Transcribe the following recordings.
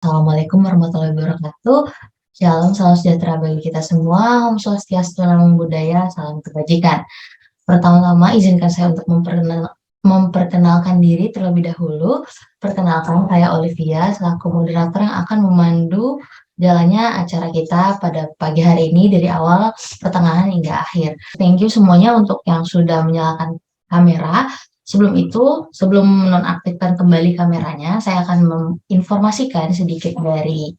Assalamualaikum warahmatullahi wabarakatuh. Shalom, salam sejahtera bagi kita semua. Om Swastiastu, Namo Buddhaya, salam kebajikan. Pertama-tama izinkan saya untuk memperkenalkan diri terlebih dahulu. Perkenalkan, saya Olivia selaku moderator yang akan memandu jalannya acara kita pada pagi hari ini dari awal, pertengahan hingga akhir. Thank you semuanya untuk yang sudah menyalakan kamera. Sebelum itu, sebelum menonaktifkan kembali kameranya, saya akan menginformasikan sedikit dari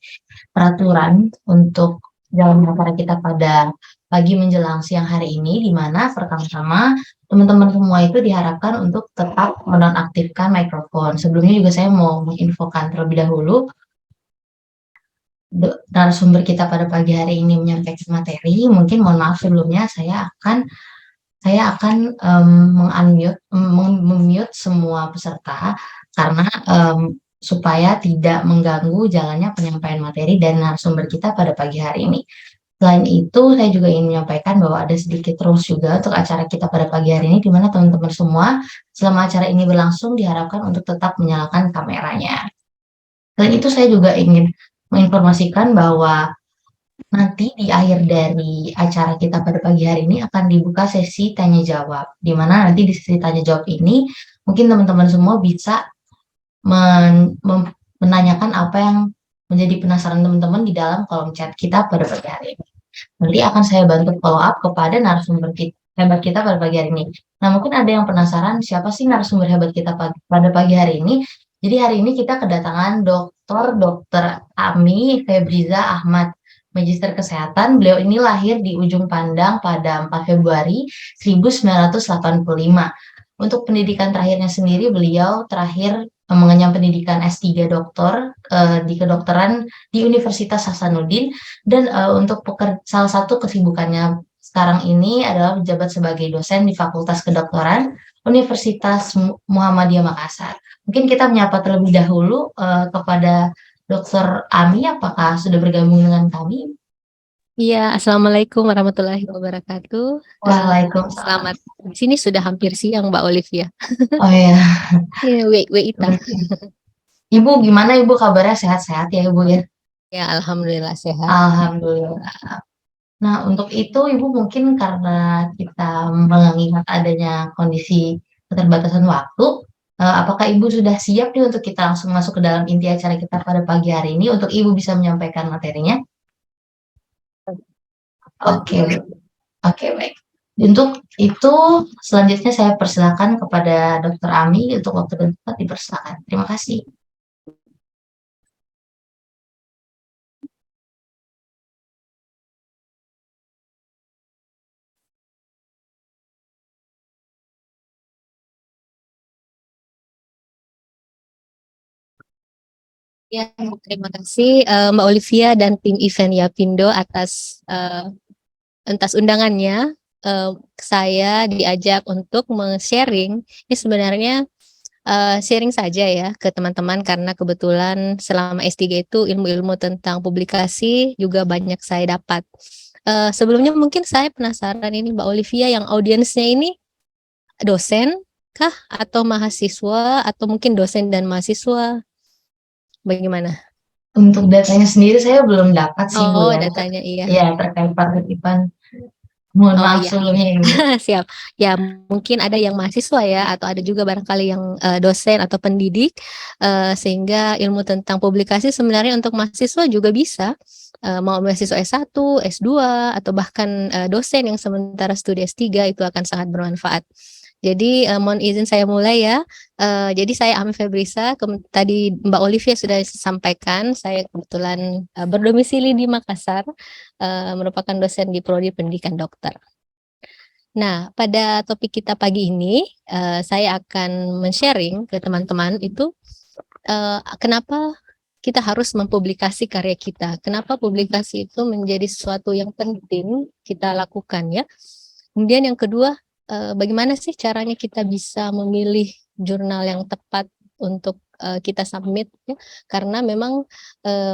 peraturan untuk jalan acara kita pada pagi menjelang siang hari ini, di mana pertama-tama teman-teman semua itu diharapkan untuk tetap menonaktifkan mikrofon. Sebelumnya juga saya mau menginfokan terlebih dahulu, narasumber kita pada pagi hari ini menyampaikan materi. Mungkin mohon maaf sebelumnya saya akan meng-mute semua peserta karena supaya tidak mengganggu jalannya penyampaian materi dan narasumber kita pada pagi hari ini. Selain itu, saya juga ingin menyampaikan bahwa ada sedikit rules juga untuk acara kita pada pagi hari ini, di mana teman-teman semua selama acara ini berlangsung diharapkan untuk tetap menyalakan kameranya. Selain itu, saya juga ingin menginformasikan bahwa nanti di akhir dari acara kita pada pagi hari ini akan dibuka sesi tanya jawab, di mana nanti di sesi tanya jawab ini mungkin teman-teman semua bisa menanyakan apa yang menjadi penasaran teman-teman di dalam kolom chat kita pada pagi hari ini. Nanti akan saya bantu follow up kepada narasumber hebat kita pada pagi hari ini. Nah, mungkin ada yang penasaran siapa sih narasumber hebat kita pada pagi hari ini. Jadi hari ini kita kedatangan Dr. Ami Febriza Ahmad, Magister Kesehatan. Beliau ini lahir di Ujung Pandang pada 4 Februari 1985. Untuk pendidikan terakhirnya sendiri, beliau terakhir mengenyam pendidikan S3 doktor di kedokteran di Universitas Hasanuddin, dan untuk salah satu kesibukannya sekarang ini adalah menjabat sebagai dosen di Fakultas Kedokteran Universitas Muhammadiyah Makassar. Mungkin kita menyapa terlebih dahulu kepada Dr. Ami, apakah sudah bergabung dengan kami? Iya, Assalamualaikum warahmatullahi wabarakatuh. Waalaikumsalam. Selamat, di sini sudah hampir siang, Mbak Olivia. Oh ya, Iya, Ita. Ibu gimana Ibu kabarnya, sehat-sehat ya Ibu ya? Ya, alhamdulillah sehat. Alhamdulillah. Nah, untuk itu Ibu mungkin karena kita mengingat adanya kondisi keterbatasan waktu, apakah Ibu sudah siap nih untuk kita langsung masuk ke dalam inti acara kita pada pagi hari ini untuk Ibu bisa menyampaikan materinya? Oke, oke, baik. Untuk itu selanjutnya saya persilakan kepada Dr. Ami untuk waktu dan tempat dipersilakan. Terima kasih. Ya, terima kasih Mbak Olivia dan tim event Yapindo atas undangannya. Saya diajak untuk sharing. Ini sebenarnya sharing saja ya ke teman-teman karena kebetulan selama S3 itu ilmu-ilmu tentang publikasi juga banyak saya dapat. Sebelumnya mungkin saya penasaran ini Mbak Olivia, yang audiensnya ini dosen kah atau mahasiswa atau mungkin dosen dan mahasiswa? Bagaimana? Untuk datanya sendiri saya belum dapat sih Bu Oh, ya. datanya iya. Ya, terkait partisipan. Mohon Oh maaf iya. sebelumnya Ibu. Siap. Ya, mungkin ada yang mahasiswa ya, atau ada juga barangkali yang dosen atau pendidik, sehingga ilmu tentang publikasi sebenarnya untuk mahasiswa juga bisa, mau mahasiswa S1, S2, atau bahkan dosen yang sementara studi S3 itu akan sangat bermanfaat. Jadi mohon izin saya mulai ya. Jadi saya Ami Febrisa, tadi Mbak Olivia sudah sampaikan, saya kebetulan berdomisili di Makassar, merupakan dosen di Prodi Pendidikan Dokter. Nah, pada topik kita pagi ini, saya akan men-sharing ke teman-teman itu, kenapa kita harus mempublikasi karya kita. Kenapa publikasi itu menjadi sesuatu yang penting kita lakukan ya. Kemudian yang kedua, bagaimana sih caranya kita bisa memilih jurnal yang tepat untuk kita submit ya. Karena memang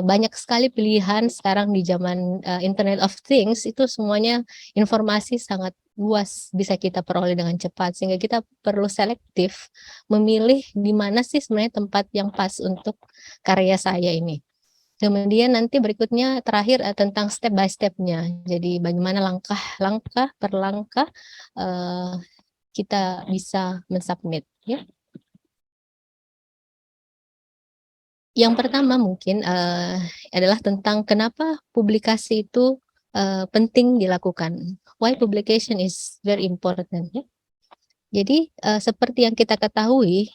banyak sekali pilihan sekarang di zaman Internet of Things, itu semuanya informasi sangat luas bisa kita peroleh dengan cepat, sehingga kita perlu selektif memilih di mana sih sebenarnya tempat yang pas untuk karya saya ini. Kemudian nanti berikutnya terakhir tentang step by step-nya. Jadi bagaimana langkah per langkah kita bisa mensubmit ya. Yang pertama mungkin adalah tentang kenapa publikasi itu penting dilakukan. Why publication is very important ya. Jadi seperti yang kita ketahui,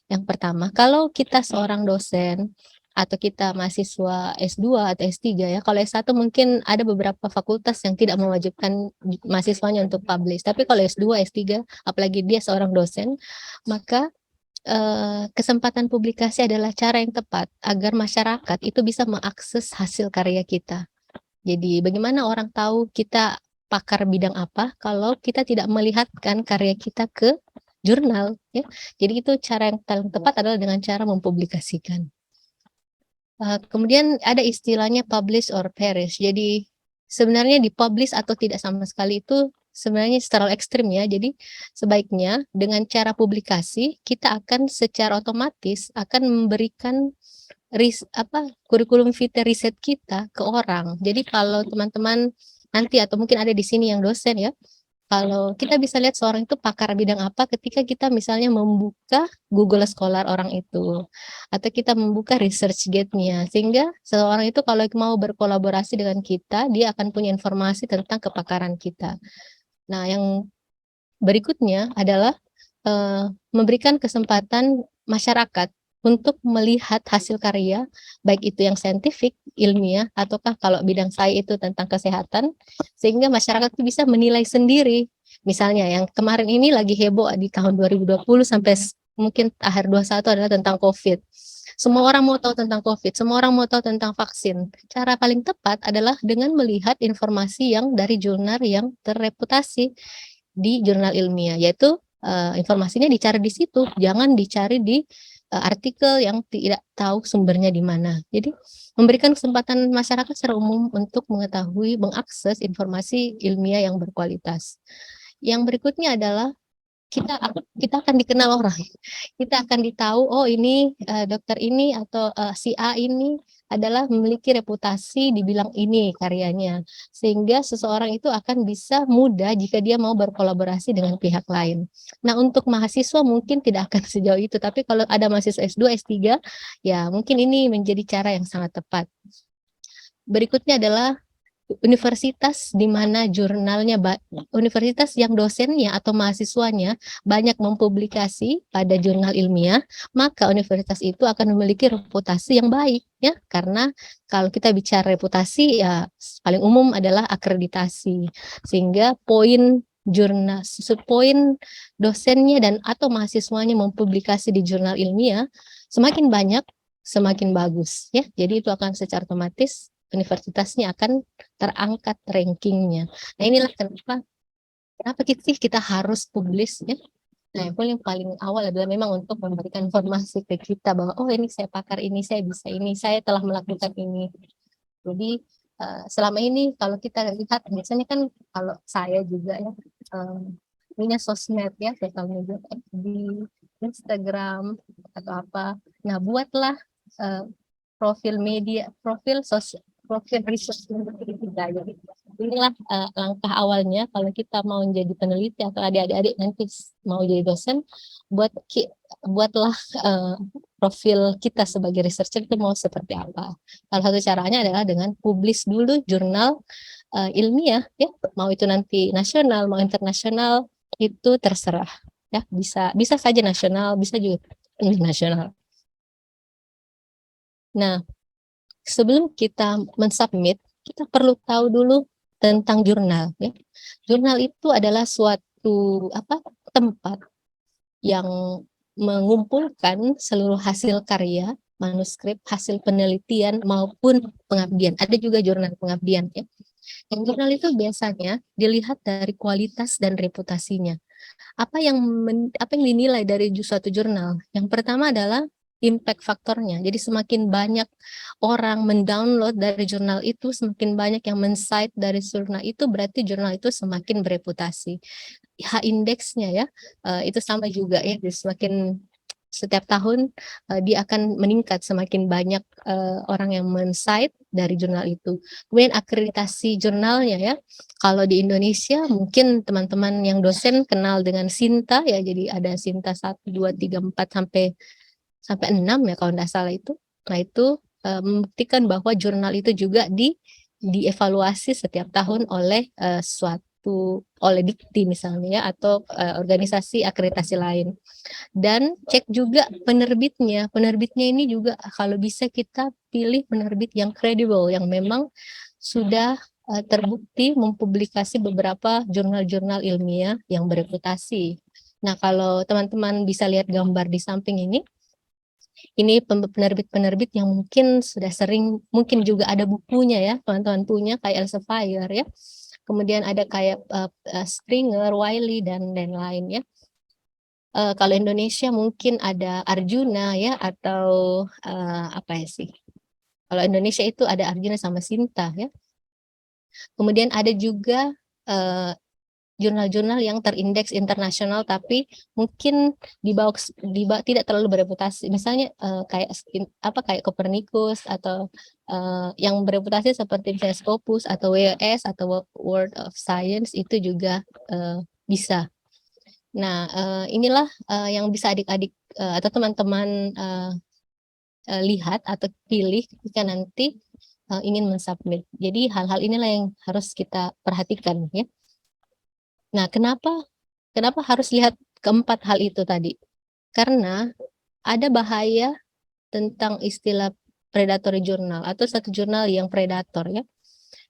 yang pertama, kalau kita seorang dosen atau kita mahasiswa S2 atau S3 ya, kalau S1 mungkin ada beberapa fakultas yang tidak mewajibkan mahasiswanya untuk publish. Tapi kalau S2, S3, apalagi dia seorang dosen, maka kesempatan publikasi adalah cara yang tepat agar masyarakat itu bisa mengakses hasil karya kita. Jadi bagaimana orang tahu kita pakar bidang apa kalau kita tidak melihatkan karya kita ke jurnal ya. Jadi itu cara yang paling tepat adalah dengan cara mempublikasikan. Kemudian ada istilahnya publish or perish. Jadi sebenarnya dipublish atau tidak sama sekali itu sebenarnya terlalu ekstrim ya. Jadi sebaiknya dengan cara publikasi kita akan secara otomatis akan memberikan kurikulum vitae riset kita ke orang. Jadi kalau teman-teman nanti atau mungkin ada di sini yang dosen ya, kalau kita bisa lihat seorang itu pakar bidang apa ketika kita misalnya membuka Google Scholar orang itu, atau kita membuka ResearchGate-nya, sehingga seorang itu kalau mau berkolaborasi dengan kita, dia akan punya informasi tentang kepakaran kita. Nah, yang berikutnya adalah memberikan kesempatan masyarakat untuk melihat hasil karya, baik itu yang saintifik, ilmiah, ataukah kalau bidang saya itu tentang kesehatan, sehingga masyarakat itu bisa menilai sendiri. Misalnya yang kemarin ini lagi heboh di tahun 2020 sampai mungkin akhir 21 adalah tentang COVID. Semua orang mau tahu tentang COVID, semua orang mau tahu tentang vaksin. Cara paling tepat adalah dengan melihat informasi yang dari jurnal yang terreputasi di jurnal ilmiah, yaitu informasinya dicari di situ, jangan dicari di artikel yang tidak tahu sumbernya di mana. Jadi memberikan kesempatan masyarakat secara umum untuk mengetahui, mengakses informasi ilmiah yang berkualitas. Yang berikutnya adalah kita akan dikenal orang. Kita akan ditahu, oh ini dokter ini atau si A ini adalah memiliki reputasi dibilang ini karyanya. Sehingga seseorang itu akan bisa mudah jika dia mau berkolaborasi dengan pihak lain. Nah, untuk mahasiswa mungkin tidak akan sejauh itu, tapi kalau ada mahasiswa S2, S3, ya mungkin ini menjadi cara yang sangat tepat. Berikutnya adalah universitas di mana jurnalnya, universitas yang dosennya atau mahasiswanya banyak mempublikasi pada jurnal ilmiah, maka universitas itu akan memiliki reputasi yang baik ya, karena kalau kita bicara reputasi ya paling umum adalah akreditasi, sehingga poin dosennya dan atau mahasiswanya mempublikasi di jurnal ilmiah semakin banyak semakin bagus ya, jadi itu akan secara otomatis universitasnya akan terangkat rankingnya. Nah inilah kenapa kita harus publish ya. Nah yang paling awal adalah memang untuk memberikan informasi ke kita bahwa oh ini saya pakar ini, saya bisa ini, saya telah melakukan ini. Jadi selama ini kalau kita lihat biasanya kan kalau saya juga ya punya sosmed ya, sosial media di Instagram atau apa. Nah buatlah profil media, profil research kita. Jadi inilah langkah awalnya kalau kita mau menjadi peneliti atau adik-adik nanti mau jadi dosen, buatlah profil kita sebagai researcher itu mau seperti apa. Salah satu caranya adalah dengan publish dulu jurnal ilmiah ya, mau itu nanti nasional mau internasional itu terserah ya, bisa saja nasional, bisa juga internasional. Nah, sebelum kita mensubmit, kita perlu tahu dulu tentang jurnal ya. Jurnal itu adalah suatu tempat yang mengumpulkan seluruh hasil karya, manuskrip, hasil penelitian maupun pengabdian. Ada juga jurnal pengabdian ya. Yang jurnal itu biasanya dilihat dari kualitas dan reputasinya. Apa yang dinilai dari suatu jurnal? Yang pertama adalah impact faktornya. Jadi semakin banyak orang mendownload dari jurnal itu, semakin banyak yang men-cite dari jurnal itu, berarti jurnal itu semakin bereputasi. H-indeksnya ya, itu sama juga ya, semakin setiap tahun dia akan meningkat semakin banyak orang yang men-cite dari jurnal itu. Kemudian akreditasi jurnalnya ya, kalau di Indonesia mungkin teman-teman yang dosen kenal dengan Sinta ya, jadi ada Sinta 1, 2, 3, 4 sampai sampai 6 ya kalau tidak salah itu. Nah itu membuktikan bahwa jurnal itu juga dievaluasi setiap tahun oleh oleh Dikti misalnya ya, atau organisasi akreditasi lain. Dan cek juga penerbitnya. Penerbitnya ini juga kalau bisa kita pilih penerbit yang kredibel, yang memang sudah terbukti mempublikasi beberapa jurnal-jurnal ilmiah yang bereputasi. Nah, kalau teman-teman bisa lihat gambar di samping ini penerbit-penerbit yang mungkin sudah sering, mungkin juga ada bukunya ya, teman-teman punya kayak Elsevier ya. Kemudian ada kayak Springer, Wiley, dan lain ya. Kalau Indonesia mungkin ada Arjuna ya, atau apa ya sih? Kalau Indonesia itu ada Arjuna sama Sinta ya. Kemudian ada juga jurnal-jurnal yang terindeks internasional tapi mungkin tidak terlalu bereputasi. Misalnya kayak Copernicus atau yang bereputasi seperti misalnya Scopus atau WOS atau World of Science itu juga bisa. Nah, inilah yang bisa adik-adik atau teman-teman lihat atau pilih ketika nanti ingin mensubmit. Jadi hal-hal inilah yang harus kita perhatikan ya. Nah, kenapa harus lihat keempat hal itu tadi? Karena ada bahaya tentang istilah predatory journal atau satu jurnal yang predator ya.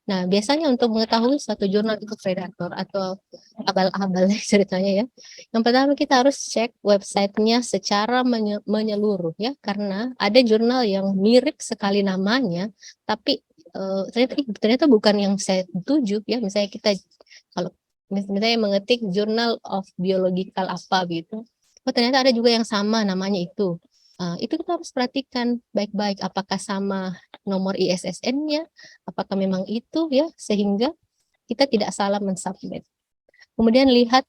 Nah, biasanya untuk mengetahui satu jurnal itu predator atau abal-abal ceritanya ya. Yang pertama kita harus cek websitenya secara menyeluruh ya, karena ada jurnal yang mirip sekali namanya, tapi ternyata bukan yang saya tuju ya. Misalnya kita kalau misalnya mengetik Journal of Biological apa gitu, oh ternyata ada juga yang sama namanya itu. Itu kita harus perhatikan baik-baik apakah sama nomor ISSN-nya, apakah memang itu ya, sehingga kita tidak salah mensubmit. Kemudian lihat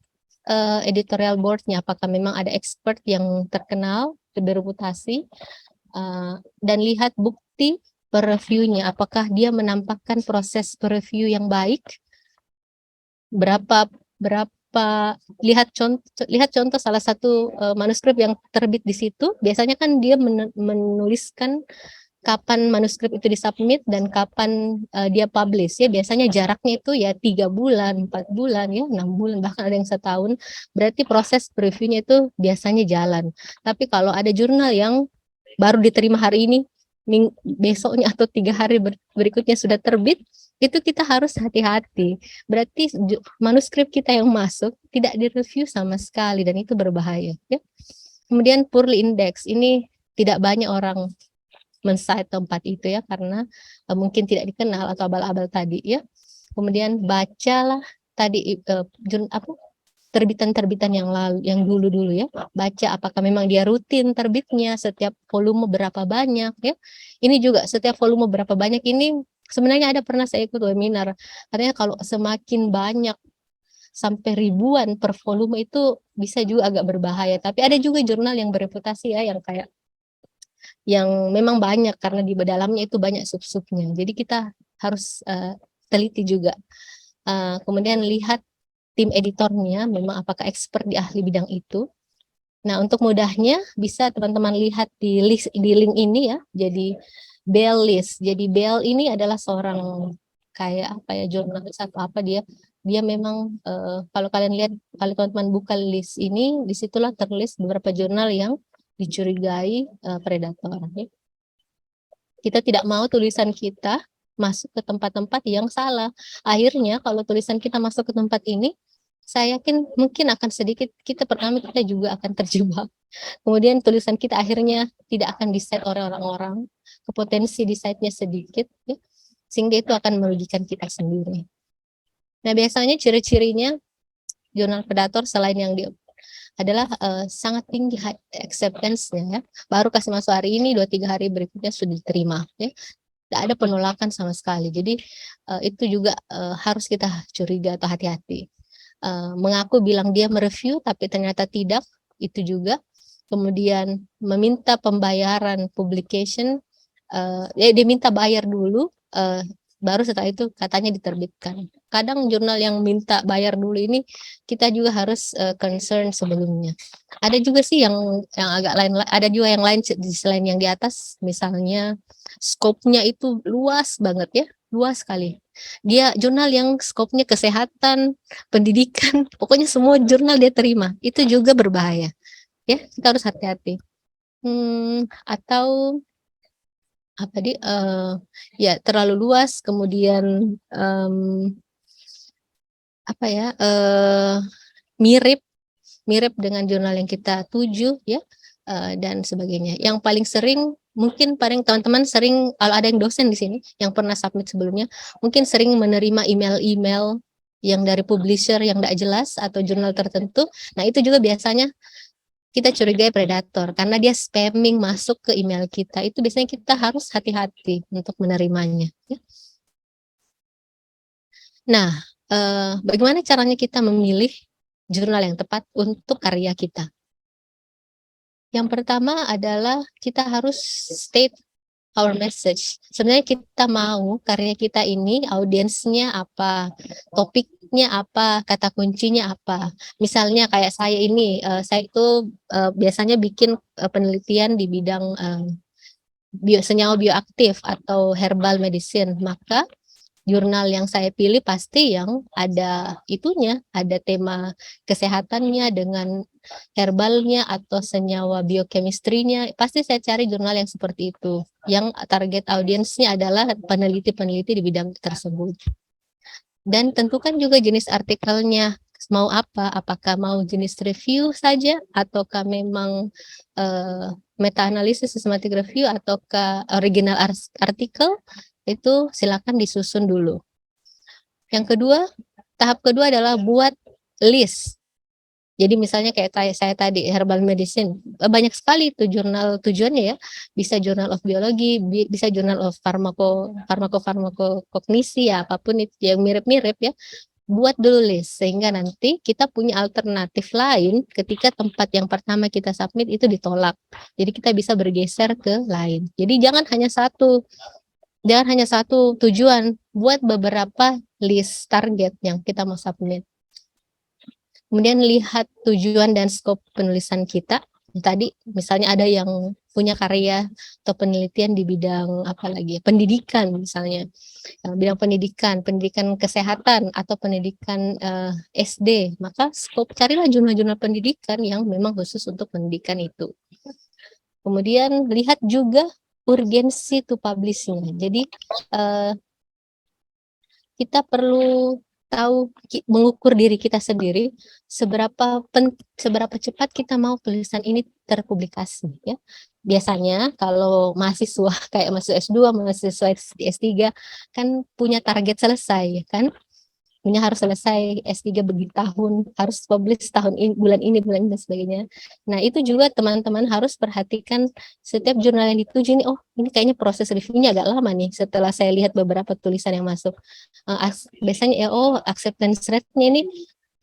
editorial board-nya, apakah memang ada expert yang terkenal, bereputasi, dan lihat bukti per-review-nya, apakah dia menampakkan proses per-review yang baik, berapa lihat contoh salah satu manuskrip yang terbit di situ. Biasanya kan dia menuliskan kapan manuskrip itu disubmit dan kapan dia publish ya. Biasanya jaraknya itu ya 3 bulan, 4 bulan ya, 6 bulan, bahkan ada yang setahun. Berarti proses reviewnya itu biasanya jalan. Tapi kalau ada jurnal yang baru diterima hari ini, besoknya atau 3 hari berikutnya sudah terbit, itu kita harus hati-hati. Berarti manuskrip kita yang masuk tidak direview sama sekali dan itu berbahaya ya. Kemudian poorly index, ini tidak banyak orang men-cite tempat itu ya, karena mungkin tidak dikenal atau abal-abal tadi ya. Kemudian bacalah tadi terbitan-terbitan yang lalu, yang dulu-dulu ya. Baca apakah memang dia rutin terbitnya, setiap volume berapa banyak ya. Ini juga setiap volume berapa banyak ini sebenarnya pernah saya ikut webinar. Katanya kalau semakin banyak sampai ribuan per volume itu bisa juga agak berbahaya. Tapi ada juga jurnal yang bereputasi ya, yang kayak yang memang banyak karena di dalamnya itu banyak sub-subnya. Jadi kita harus teliti juga. Kemudian lihat tim editornya memang apakah expert di ahli bidang itu. Nah, untuk mudahnya bisa teman-teman lihat di link ini ya. Jadi Bell List. Jadi Bell ini adalah seorang kayak apa ya, jurnalis atau apa dia. Dia memang kalau kalian lihat, kalau teman-teman buka list ini, disitulah terlist beberapa jurnal yang dicurigai predator. Ya. Kita tidak mau tulisan kita masuk ke tempat-tempat yang salah. Akhirnya kalau tulisan kita masuk ke tempat ini, saya yakin mungkin akan sedikit kita pertama kita juga akan terjebak. Kemudian tulisan kita akhirnya tidak akan di-cite oleh orang-orang, kepotensi di-cite-nya sedikit, ya, sehingga itu akan merugikan kita sendiri. Nah, biasanya ciri-cirinya jurnal predator selain yang adalah sangat tinggi acceptance-nya ya. Baru kasih masuk hari ini, 2-3 hari berikutnya sudah diterima ya. Tidak ada penolakan sama sekali. Jadi itu juga harus kita curiga atau hati-hati. Mengaku bilang dia mereview tapi ternyata tidak, itu juga. kemudian meminta pembayaran publication, diminta bayar dulu, baru setelah itu katanya diterbitkan. Kadang jurnal yang minta bayar dulu ini kita juga harus concern sebelumnya. Ada juga sih yang agak lain, ada juga yang lain selain yang di atas, misalnya skopnya itu luas banget ya, luas sekali. Dia jurnal yang skopnya kesehatan, pendidikan, pokoknya semua jurnal dia terima. Itu juga berbahaya. Ya, kita harus hati-hati. Atau apa ya terlalu luas, kemudian apa ya, mirip mirip dengan jurnal yang kita tuju ya, dan sebagainya. Yang paling sering mungkin teman-teman sering, kalau ada yang dosen di sini yang pernah submit sebelumnya, mungkin sering menerima email-email yang dari publisher yang tidak jelas atau jurnal tertentu. Nah, itu juga biasanya kita curigai predator karena dia spamming masuk ke email kita. Itu biasanya kita harus hati-hati untuk menerimanya. Ya. Nah, bagaimana caranya kita memilih jurnal yang tepat untuk karya kita? Yang pertama adalah kita harus state our message. Sebenarnya kita mau karya kita ini audiensnya apa, topiknya apa, kata kuncinya apa. Misalnya kayak saya ini, saya itu biasanya bikin penelitian di bidang senyawa bioaktif atau herbal medicine. Maka jurnal yang saya pilih pasti yang ada itunya, ada tema kesehatannya dengan herbalnya atau senyawa biochemistry-nya. Pasti saya cari jurnal yang seperti itu, yang target audiensnya adalah peneliti-peneliti di bidang tersebut. Dan tentukan juga jenis artikelnya, mau apa, apakah mau jenis review saja, ataukah memang meta-analisis, systematic review, ataukah original artikel, itu silakan disusun dulu. Yang kedua, tahap kedua adalah buat list. Jadi misalnya kayak saya tadi herbal medicine, banyak sekali itu jurnal tujuannya ya, bisa journal of biologi, bisa journal of farmakokognisi ya, apapun itu yang mirip-mirip ya. Buat dulu list sehingga nanti kita punya alternatif lain ketika tempat yang pertama kita submit itu ditolak. Jadi kita bisa bergeser ke lain. Jadi jangan hanya satu tujuan, buat beberapa list target yang kita mau submit. Kemudian lihat tujuan dan skop penulisan kita. Tadi misalnya ada yang punya karya atau penelitian di bidang apa lagi, pendidikan misalnya, bidang pendidikan kesehatan atau pendidikan SD, maka skop carilah jurnal-jurnal pendidikan yang memang khusus untuk pendidikan itu. Kemudian lihat juga urgensi to publish-nya. Jadi kita perlu tahu, mengukur diri kita sendiri seberapa cepat kita mau tulisan ini terpublikasi ya. Biasanya kalau mahasiswa kayak mahasiswa S2, mahasiswa S3 kan punya target selesai ya kan. Punya harus selesai S3 begitu tahun, harus publish tahun ini, bulan ini dan sebagainya. Nah, itu juga teman-teman harus perhatikan setiap jurnal yang dituju ini, oh ini kayaknya proses reviewnya agak lama nih setelah saya lihat beberapa tulisan yang masuk. Biasanya acceptance rate-nya ini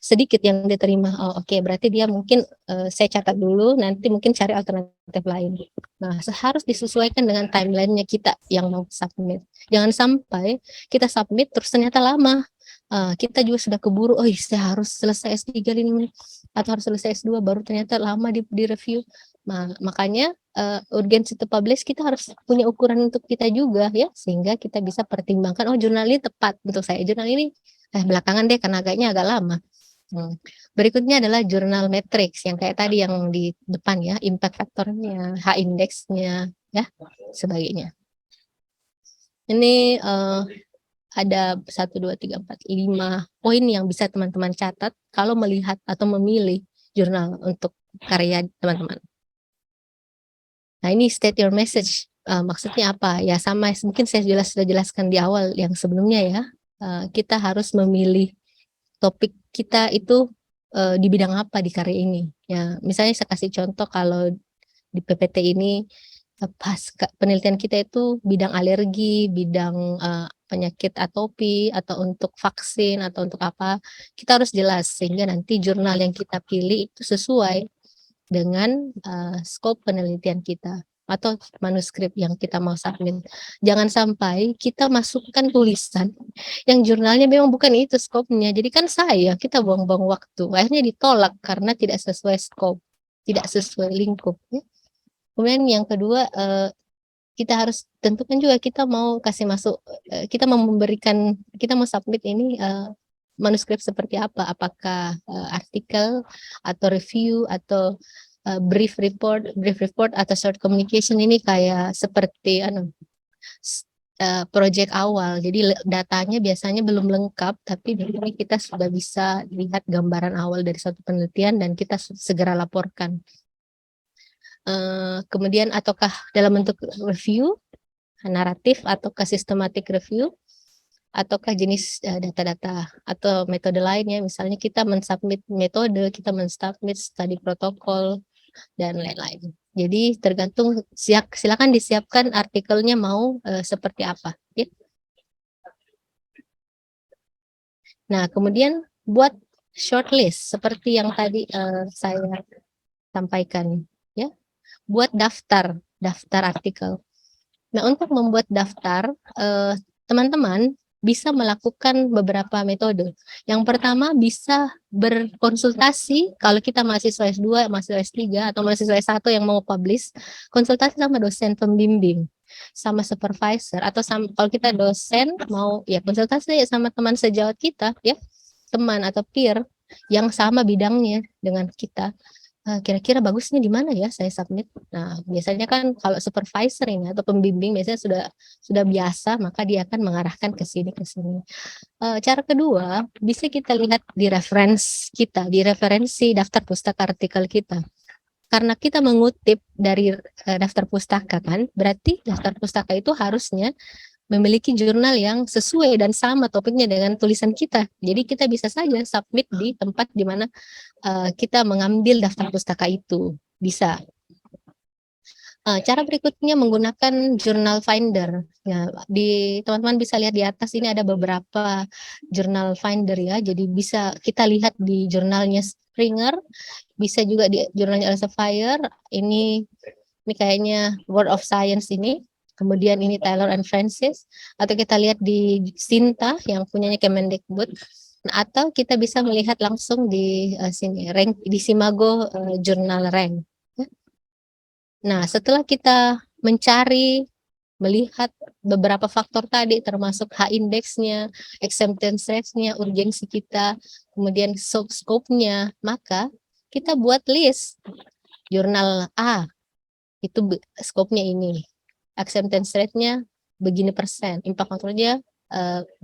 sedikit yang diterima. Oh oke, berarti dia mungkin saya catat dulu, nanti mungkin cari alternatif lain. Nah, harus disesuaikan dengan timeline-nya kita yang mau submit. Jangan sampai kita submit terus ternyata lama. Kita juga sudah keburu, oh saya harus selesai S3 ini atau harus selesai S2 baru ternyata lama di review. Nah, makanya urgency to publish kita harus punya ukuran untuk kita juga ya, sehingga kita bisa pertimbangkan, oh jurnal ini tepat untuk saya, jurnal ini belakangan deh karena agaknya agak lama. Berikutnya adalah jurnal matrix yang kayak tadi yang di depan ya, impact faktornya, H-indexnya ya, sebagainya. Ini ada 1, 2, 3, 4, 5 poin yang bisa teman-teman catat kalau melihat atau memilih jurnal untuk karya teman-teman. Nah, ini state your message. Maksudnya apa? Ya sama, mungkin saya sudah jelaskan di awal yang sebelumnya ya. Kita harus memilih topik kita itu di bidang apa di karya ini. Ya, misalnya saya kasih contoh kalau di PPT ini penelitian kita itu bidang alergi, bidang penyakit atopi, atau untuk vaksin, atau untuk apa, kita harus jelas sehingga nanti jurnal yang kita pilih itu sesuai dengan scope penelitian kita atau manuskrip yang kita mau submit. Jangan sampai kita masukkan tulisan yang jurnalnya memang bukan itu skopnya. Jadi kan sayang kita buang-buang waktu. Akhirnya ditolak karena tidak sesuai skop, tidak sesuai lingkup. Ya. Kemudian yang kedua, kita harus tentukan juga kita mau kasih masuk, kita mau memberikan, kita mau submit ini manuskrip seperti apa? Apakah artikel atau review atau brief report atau short communication ini kayak seperti project awal. Jadi datanya biasanya belum lengkap, tapi di sini kita sudah bisa lihat gambaran awal dari suatu penelitian dan kita segera laporkan. Kemudian ataukah dalam bentuk review, naratif, ataukah systematic review, ataukah jenis data-data atau metode lainnya. Misalnya kita mensubmit metode, kita mensubmit study protokol, dan lain-lain. Jadi tergantung, silakan disiapkan artikelnya mau seperti apa. Ya. Nah, kemudian buat shortlist seperti yang tadi saya sampaikan, ya. Buat daftar artikel. Nah, untuk membuat daftar, teman-teman bisa melakukan beberapa metode. Yang pertama bisa berkonsultasi, kalau kita mahasiswa S2, mahasiswa S3, atau mahasiswa S1 yang mau publish, konsultasi sama dosen pembimbing, sama supervisor, atau kalau kita dosen mau ya konsultasi sama teman sejawat kita, ya, teman atau peer yang sama bidangnya dengan kita. Kira-kira bagusnya di mana ya saya submit. Nah, biasanya kan kalau supervisor ini atau pembimbing biasanya sudah biasa, maka dia akan mengarahkan ke sini ke sini. Cara kedua, bisa kita lihat di referensi kita, di referensi daftar pustaka artikel kita. Karena kita mengutip dari daftar pustaka kan, berarti daftar pustaka itu harusnya memiliki jurnal yang sesuai dan sama topiknya dengan tulisan kita. Jadi kita bisa saja submit di tempat di mana kita mengambil daftar pustaka itu. Bisa. Cara berikutnya menggunakan journal finder. Ya, teman-teman bisa lihat di atas ini ada beberapa journal finder ya. Jadi bisa kita lihat di jurnalnya Springer, bisa juga di jurnalnya Elsevier. Ini kayaknya World of Science ini. Kemudian ini Taylor and Francis, atau kita lihat di Sinta yang punyanya Kemendikbud, atau kita bisa melihat langsung di sini rank di Simago Jurnal Rank. Nah, setelah kita mencari, melihat beberapa faktor tadi termasuk H-indeksnya, acceptance rate-nya, urgensi kita, kemudian scope-nya, maka kita buat list jurnal A itu scope-nya ini. Acceptance rate-nya begini persen, impact factor-nya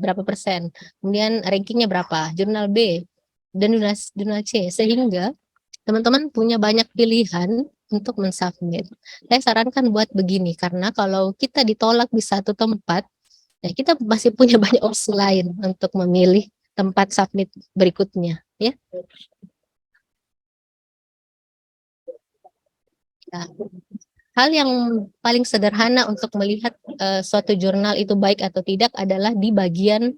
berapa persen, kemudian rankingnya berapa, jurnal B dan jurnal C, sehingga teman-teman punya banyak pilihan untuk mensubmit. Saya sarankan buat begini, karena kalau kita ditolak di satu tempat, ya kita masih punya banyak opsi lain untuk memilih tempat submit berikutnya, ya. Nah, hal yang paling sederhana untuk melihat suatu jurnal itu baik atau tidak adalah di bagian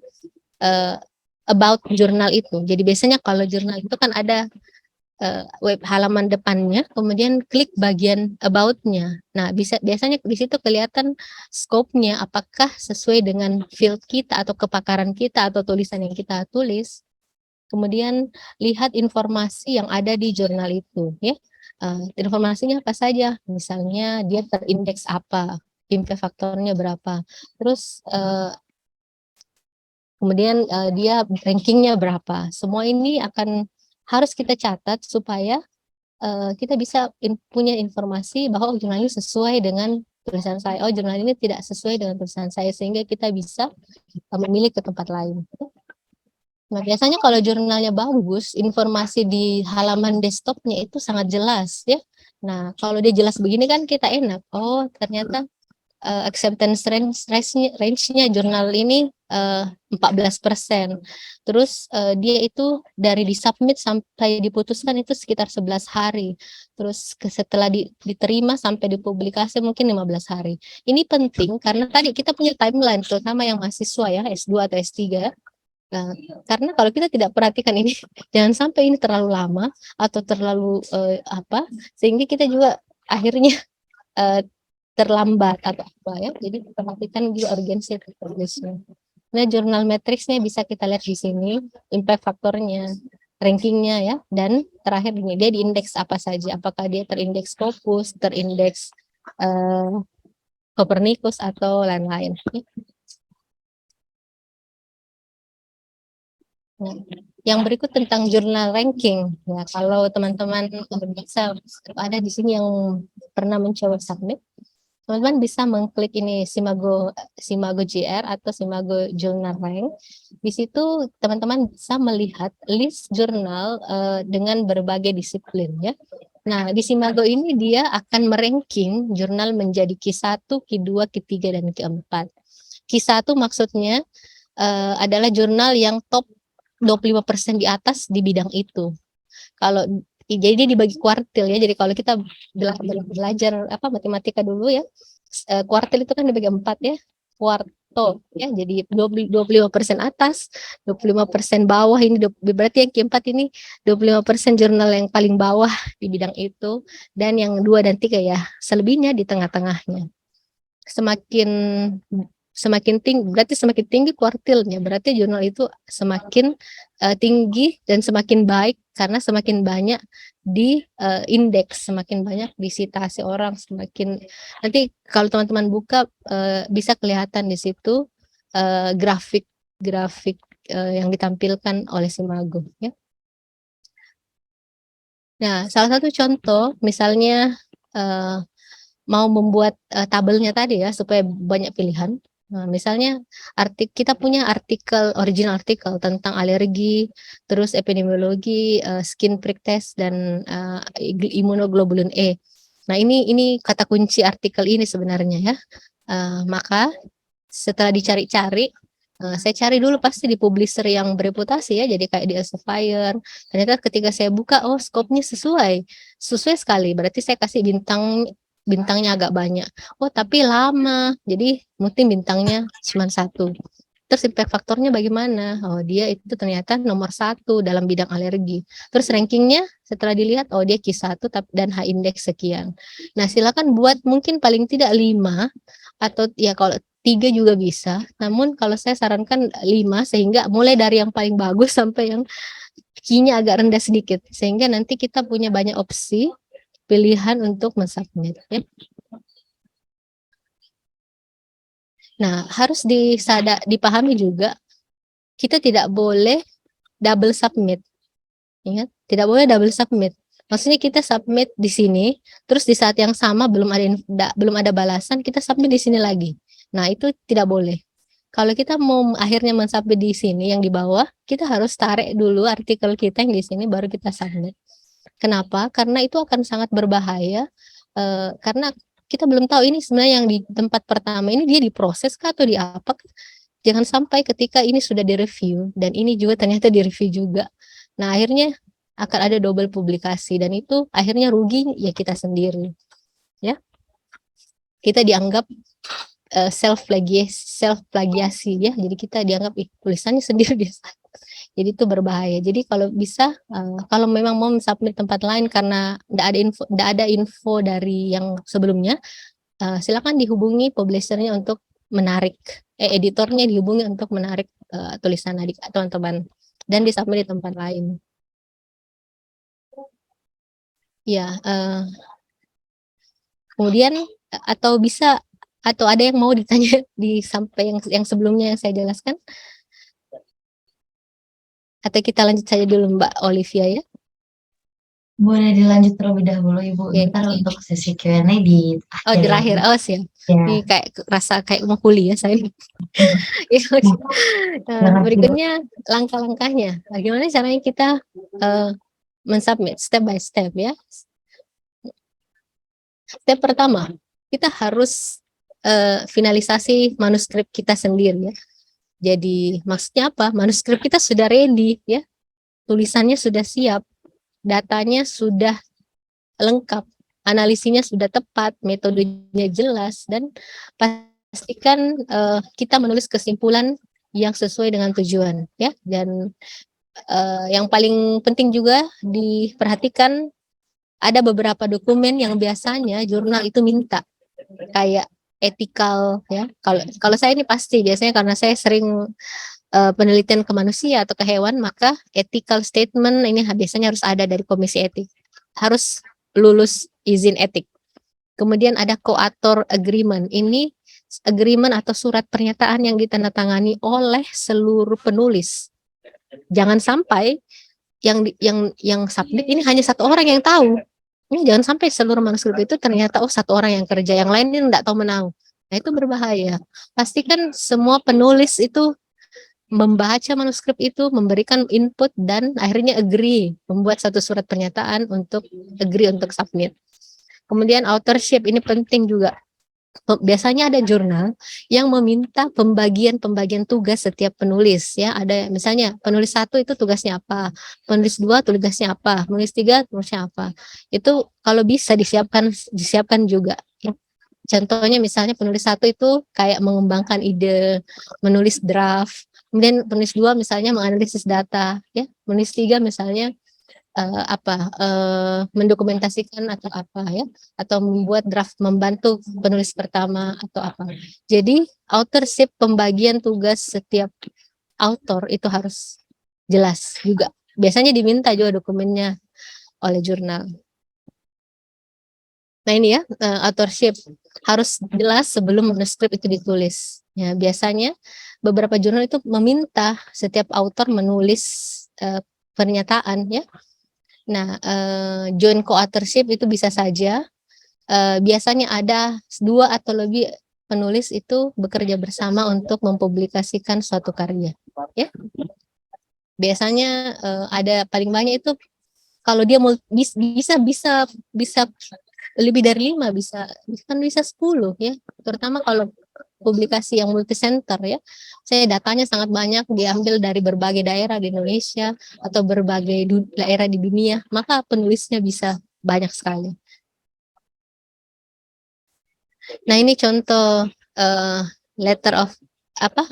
about jurnal itu. Jadi biasanya kalau jurnal itu kan ada web halaman depannya, kemudian klik bagian about-nya. Nah, biasanya di situ kelihatan scope-nya apakah sesuai dengan field kita atau kepakaran kita atau tulisan yang kita tulis. Kemudian lihat informasi yang ada di jurnal itu, ya. Informasinya apa saja, misalnya dia terindeks apa, impact faktornya berapa, terus kemudian dia rankingnya berapa. Semua ini harus kita catat supaya kita bisa punya informasi bahwa jurnal ini sesuai dengan tulisan saya. Oh, jurnal ini tidak sesuai dengan tulisan saya, sehingga kita bisa memilih ke tempat lain. Nah, biasanya kalau jurnalnya bagus, informasi di halaman desktopnya itu sangat jelas, ya. Nah, kalau dia jelas begini kan kita enak. Oh, ternyata acceptance range-nya jurnal ini 14%. Terus dia itu dari disubmit sampai diputuskan itu sekitar 11 hari. Terus setelah diterima sampai dipublikasi mungkin 15 hari. Ini penting karena tadi kita punya timeline, terutama yang mahasiswa ya, S2 atau S3. Nah, karena kalau kita tidak perhatikan ini, jangan sampai ini terlalu lama atau terlalu sehingga kita juga akhirnya eh, terlambat atau apa ya. Jadi perhatikan juga urgensi dan progresnya. Nah, jurnal matriksnya bisa kita lihat di sini, impact faktornya, rankingnya ya, dan terakhir ini dia diindeks apa saja, apakah dia terindeks Scopus, terindeks eh, Copernicus atau lain-lain. Nah, yang berikut tentang jurnal ranking. Ya, kalau teman-teman bisa ada di sini yang pernah mencoba submit, teman-teman bisa mengklik ini Simago JR atau Simago Journal Rank. Di situ teman-teman bisa melihat list jurnal dengan berbagai disiplin ya. Nah, di Simago ini dia akan meranking jurnal menjadi Q1, Q2, Q3 dan Q4. Q1 maksudnya adalah jurnal yang top 25% di atas di bidang itu. Kalau jadi dia dibagi kuartil ya. Jadi kalau kita belajar matematika dulu ya, kuartil itu kan dibagi 4 ya. Kuarto ya. Jadi 25% atas, 25% bawah ini berarti yang keempat ini 25% jurnal yang paling bawah di bidang itu, dan yang 2 dan 3 ya selebihnya di tengah-tengahnya. Semakin semakin tinggi berarti semakin tinggi kuartilnya, berarti jurnal itu semakin tinggi dan semakin baik karena semakin banyak di indeks, semakin banyak disitasi orang, semakin nanti kalau teman-teman buka bisa kelihatan di situ grafik yang ditampilkan oleh Simago ya. Nah, salah satu contoh misalnya mau membuat tabelnya tadi ya supaya banyak pilihan. Nah, misalnya kita punya original artikel tentang alergi, terus epidemiologi, skin prick test dan imunoglobulin E. Nah, ini kata kunci artikel ini sebenarnya ya. Maka setelah dicari-cari, saya cari dulu pasti di publisher yang bereputasi ya, jadi kayak di Elsevier. Ternyata ketika saya buka, oh skopnya sesuai sekali. Berarti saya kasih bintangnya agak banyak. Oh tapi lama, jadi mungkin bintangnya cuma 1. Terus impact faktornya bagaimana? Oh dia itu ternyata nomor 1 dalam bidang alergi. Terus rankingnya setelah dilihat, oh dia Q1 dan H index sekian. Nah silakan buat mungkin paling tidak 5 atau ya kalau 3 juga bisa. Namun kalau saya sarankan 5 sehingga mulai dari yang paling bagus sampai yang Q-nya agak rendah sedikit. Sehingga nanti kita punya banyak opsi pilihan untuk mensubmit ya. Nah, harus dipahami juga kita tidak boleh double submit. Ingat, tidak boleh double submit. Maksudnya kita submit di sini, terus di saat yang sama belum ada balasan, kita submit di sini lagi. Nah, itu tidak boleh. Kalau kita mau akhirnya mensubmit di sini yang di bawah, kita harus tarik dulu artikel kita yang di sini baru kita submit. Kenapa? Karena itu akan sangat berbahaya karena kita belum tahu ini sebenarnya yang di tempat pertama ini dia diproses kah atau di apa. Jangan sampai ketika ini sudah direview dan ini juga ternyata direview juga. Nah, akhirnya akan ada double publikasi dan itu akhirnya rugi ya kita sendiri. Ya. Kita dianggap self plagiasi ya. Jadi kita dianggap tulisannya sendiri dia. Jadi itu berbahaya. Jadi kalau bisa kalau memang mau submit tempat lain karena tidak ada info dari yang sebelumnya, silakan dihubungi publishernya untuk menarik editornya dihubungi untuk menarik tulisan adik teman-teman dan disubmit di tempat lain. Ya, kemudian atau ada yang mau ditanya di sampai yang sebelumnya yang saya jelaskan? Atau kita lanjut saja dulu Mbak Olivia ya? Boleh dilanjut terlebih dahulu Ibu. Okay. Ntar untuk sesi Q&A di akhir. Oh, di akhir. Oh, siap. Ya. Ini kayak rasa kayak mau kuliah saya. Ya, berikutnya langkah-langkahnya. Bagaimana caranya kita mensubmit step by step ya. Step pertama, kita harus finalisasi manuskrip kita sendiri ya. Jadi maksudnya apa? Manuskrip kita sudah ready ya. Tulisannya sudah siap, datanya sudah lengkap, analisinya sudah tepat, metodenya jelas, dan pastikan kita menulis kesimpulan yang sesuai dengan tujuan ya. Dan yang paling penting juga diperhatikan, ada beberapa dokumen yang biasanya jurnal itu minta, kayak etikal ya. Kalau saya ini pasti biasanya, karena saya sering penelitian ke manusia atau ke hewan, maka ethical statement ini biasanya harus ada dari komisi etik, harus lulus izin etik. Kemudian ada co-author agreement, ini agreement atau surat pernyataan yang ditandatangani oleh seluruh penulis. Jangan sampai yang submit ini hanya satu orang yang tahu. Ini jangan sampai seluruh manuskrip itu ternyata satu orang yang kerja, yang lain ini enggak tahu menau. Nah, itu berbahaya. Pastikan semua penulis itu membaca manuskrip itu, memberikan input, dan akhirnya agree, membuat satu surat pernyataan untuk agree untuk submit. Kemudian authorship ini penting juga. Biasanya ada jurnal yang meminta pembagian tugas setiap penulis ya. Ada misalnya penulis 1 itu tugasnya apa, penulis 2 tugasnya apa, penulis 3 tugasnya apa. Itu kalau bisa disiapkan juga ya. Contohnya misalnya penulis 1 itu kayak mengembangkan ide, menulis draft. Kemudian penulis 2 misalnya menganalisis data ya. Penulis 3 misalnya mendokumentasikan atau apa ya, atau membuat draft, membantu penulis pertama atau apa. Jadi authorship, pembagian tugas setiap author itu harus jelas juga. Biasanya diminta juga dokumennya oleh jurnal. Nah ini ya, authorship harus jelas sebelum manuskrip itu ditulis. Ya, biasanya beberapa jurnal itu meminta setiap author menulis pernyataan ya. Nah, joint co-authorship itu bisa saja biasanya ada 2 atau lebih penulis itu bekerja bersama untuk mempublikasikan suatu karya, ya. Biasanya ada paling banyak itu kalau dia bisa lebih dari 5, bisa 10 ya. Terutama kalau publikasi yang multi center ya. Saya datanya sangat banyak diambil dari berbagai daerah di Indonesia atau berbagai daerah di dunia, maka penulisnya bisa banyak sekali. Nah, ini contoh letter of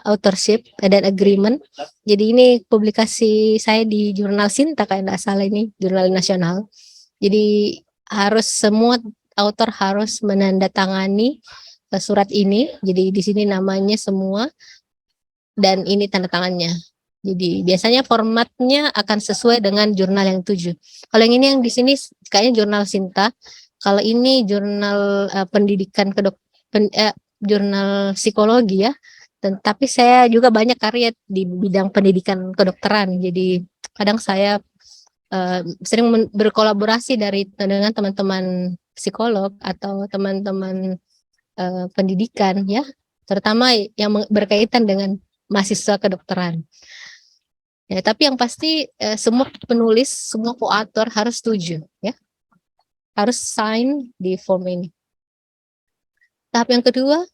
authorship dan agreement. Jadi ini publikasi saya di jurnal Sinta kayak enggak salah, ini jurnal nasional. Jadi semua author harus menandatangani surat ini. Jadi di sini namanya semua dan ini tanda tangannya. Jadi biasanya formatnya akan sesuai dengan jurnal yang tuju. Kalau yang ini yang di sini kayaknya jurnal Sinta. Kalau ini jurnal pendidikan jurnal psikologi ya. Tapi saya juga banyak karya di bidang pendidikan kedokteran. Jadi kadang saya sering berkolaborasi dengan teman-teman psikolog atau teman-teman pendidikan ya, terutama yang berkaitan dengan mahasiswa kedokteran. Ya, tapi yang pasti semua penulis, semua co-author harus setuju ya. Harus sign di form ini. Tahap yang kedua,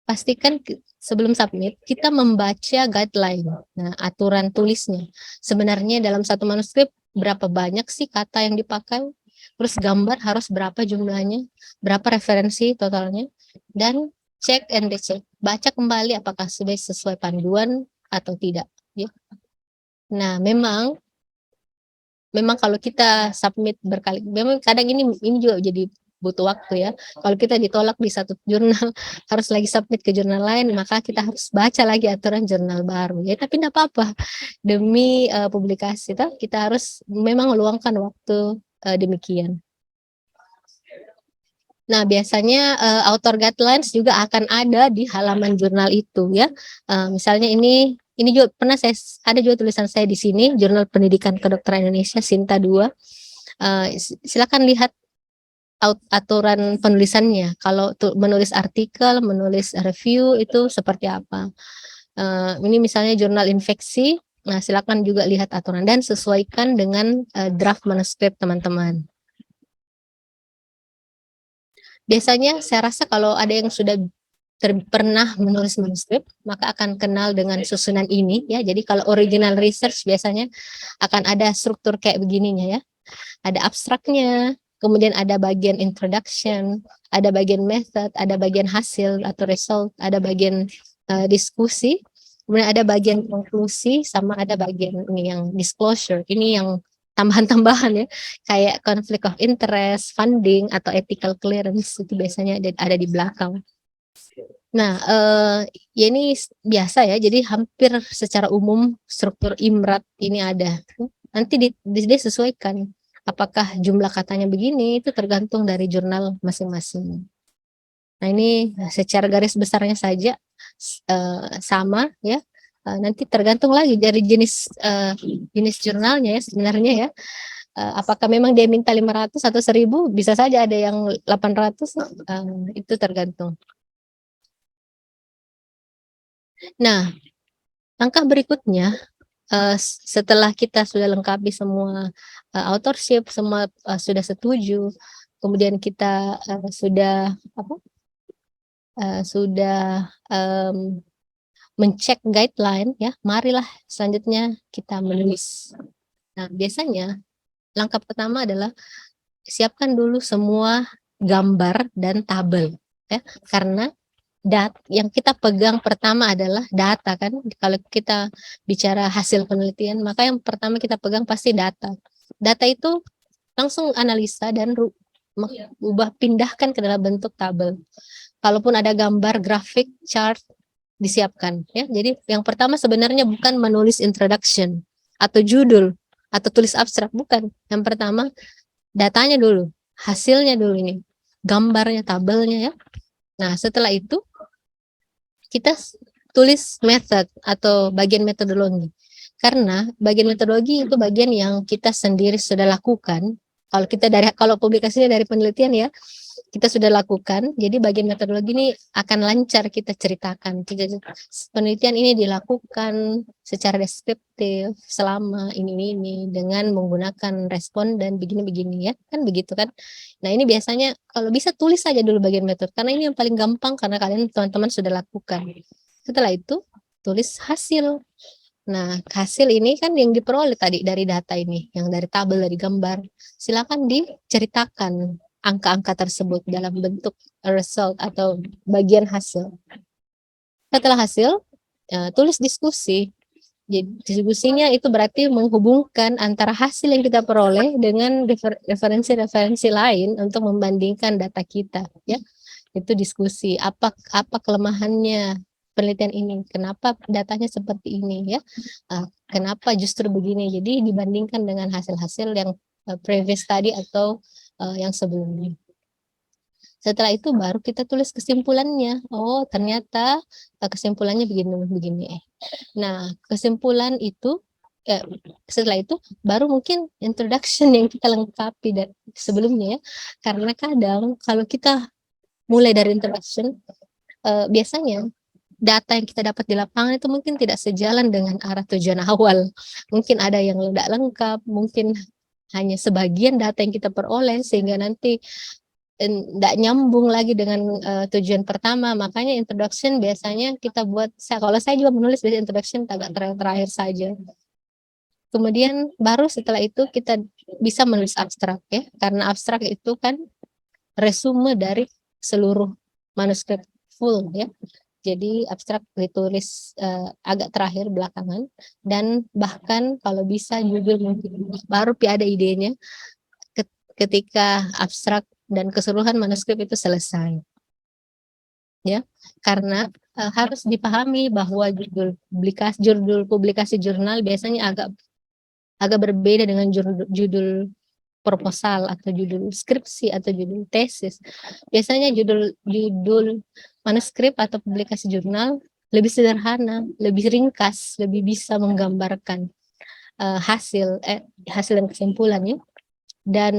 pastikan sebelum submit kita membaca guideline. Nah, aturan tulisnya. Sebenarnya dalam satu manuskrip berapa banyak sih kata yang dipakai? Terus gambar harus berapa jumlahnya? Berapa referensi totalnya? Dan check and recheck. Baca kembali apakah sudah sesuai panduan atau tidak, ya. Nah, memang kalau kita submit berkali, memang kadang ini juga jadi butuh waktu ya. Kalau kita ditolak di satu jurnal, harus lagi submit ke jurnal lain, maka kita harus baca lagi aturan jurnal baru ya. Tapi tidak apa-apa, demi publikasi kita harus memang meluangkan waktu demikian. Nah, biasanya author guidelines juga akan ada di halaman jurnal itu ya. Misalnya ini juga pernah ada juga tulisan saya di sini, Jurnal Pendidikan Kedokteran Indonesia Sinta 2. Silakan lihat aturan penulisannya. Kalau menulis artikel, menulis review itu seperti apa. Ini misalnya jurnal infeksi. Nah, silakan juga lihat aturan dan sesuaikan dengan draft manuskrip teman-teman. Biasanya saya rasa kalau ada yang sudah pernah menulis manuskrip, maka akan kenal dengan susunan ini ya. Jadi kalau original research biasanya akan ada struktur kayak begininya ya. Ada abstraknya, kemudian ada bagian introduction, ada bagian method, ada bagian hasil atau result, ada bagian diskusi, Kemudian ada bagian konklusi sama ada bagian ini yang disclosure. Ini yang tambahan-tambahan ya, kayak conflict of interest, funding atau ethical clearance itu biasanya ada di belakang. Nah, ya ini biasa ya, jadi hampir secara umum struktur IMRAT ini ada. Nanti disesuaikan. Apakah jumlah katanya begini, itu tergantung dari jurnal masing-masing. Nah, ini secara garis besarnya saja sama ya. Nanti tergantung lagi dari jenis jurnalnya ya sebenarnya ya. Apakah memang dia minta 500 atau 1000, bisa saja ada yang 800, itu tergantung. Nah, langkah berikutnya setelah kita sudah lengkapi semua authorship, semua sudah setuju, kemudian kita sudah apa? Sudah mencek guideline ya, marilah selanjutnya kita menulis. Nah, biasanya langkah pertama adalah siapkan dulu semua gambar dan tabel ya, karena yang kita pegang pertama adalah data kan. Kalau kita bicara hasil penelitian, maka yang pertama kita pegang pasti data. Data itu langsung analisa dan pindahkan ke dalam bentuk tabel. Kalaupun ada gambar, grafik, chart, disiapkan ya. Jadi yang pertama sebenarnya bukan menulis introduction atau judul atau tulis abstrak, bukan. Yang pertama datanya dulu, hasilnya dulu ini, gambarnya, tabelnya ya. Nah, setelah itu kita tulis method atau bagian metodologi. Karena bagian metodologi itu bagian yang kita sendiri sudah lakukan. Kalau publikasinya dari penelitian ya, kita sudah lakukan. Jadi bagian metodologi ini akan lancar kita ceritakan. Penelitian ini dilakukan secara deskriptif selama ini dengan menggunakan responden begini-begini ya, kan begitu kan. Nah, ini biasanya kalau bisa tulis saja dulu bagian metode karena ini yang paling gampang karena kalian teman-teman sudah lakukan. Setelah itu tulis hasil. Nah, hasil ini kan yang diperoleh tadi dari data ini, yang dari tabel, dari gambar. Silakan diceritakan angka-angka tersebut dalam bentuk result atau bagian hasil. Setelah hasil, tulis diskusi. Jadi diskusinya itu berarti menghubungkan antara hasil yang kita peroleh dengan referensi-referensi lain untuk membandingkan data kita, ya. Itu diskusi. Apa kelemahannya penelitian ini? Kenapa datanya seperti ini, ya? Kenapa justru begini? Jadi dibandingkan dengan hasil-hasil yang previous tadi atau yang sebelumnya. Setelah itu baru kita tulis kesimpulannya. Oh, ternyata kesimpulannya begini. Nah, kesimpulan itu setelah itu baru mungkin introduction yang kita lengkapi dari sebelumnya ya. Karena kadang kalau kita mulai dari introduction, biasanya data yang kita dapat di lapangan itu mungkin tidak sejalan dengan arah tujuan awal. Mungkin ada yang tidak lengkap, mungkin hanya sebagian data yang kita peroleh sehingga nanti tidak nyambung lagi dengan tujuan pertama. Makanya introduction biasanya kita buat, kalau saya juga menulis dari introduction agak terakhir saja. Kemudian baru setelah itu kita bisa menulis abstrak ya, karena abstrak itu kan resume dari seluruh manuskrip full ya. Jadi abstrak ditulis agak terakhir belakangan, dan bahkan kalau bisa judul mungkin baru ada idenya ketika abstrak dan keseluruhan manuskrip itu selesai. Ya, karena harus dipahami bahwa judul publikasi jurnal biasanya agak berbeda dengan judul proposal atau judul skripsi atau judul tesis. Biasanya judul manuskrip atau publikasi jurnal lebih sederhana, lebih ringkas, lebih bisa menggambarkan hasil dan kesimpulannya, dan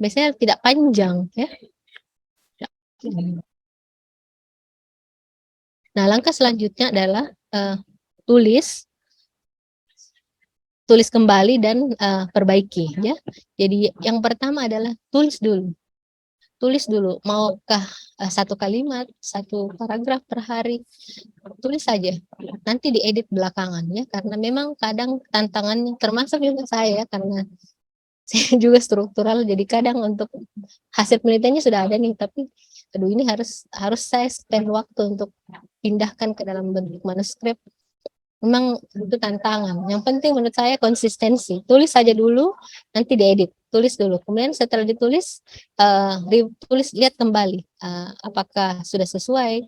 biasanya tidak panjang ya. Nah, langkah selanjutnya adalah tulis kembali dan perbaiki ya. Jadi yang pertama adalah tulis dulu maukah satu kalimat, satu paragraf per hari, tulis saja, nanti diedit belakangan ya, karena memang kadang tantangannya termasuk juga saya karena saya juga struktural, jadi kadang untuk hasil penelitiannya sudah ada nih, tapi aduh ini harus saya spend waktu untuk pindahkan ke dalam bentuk manuskrip. memang itu tantangan. Yang penting menurut saya konsistensi. Tulis saja dulu, nanti diedit. Tulis dulu. Kemudian setelah ditulis, tulis lihat kembali apakah sudah sesuai.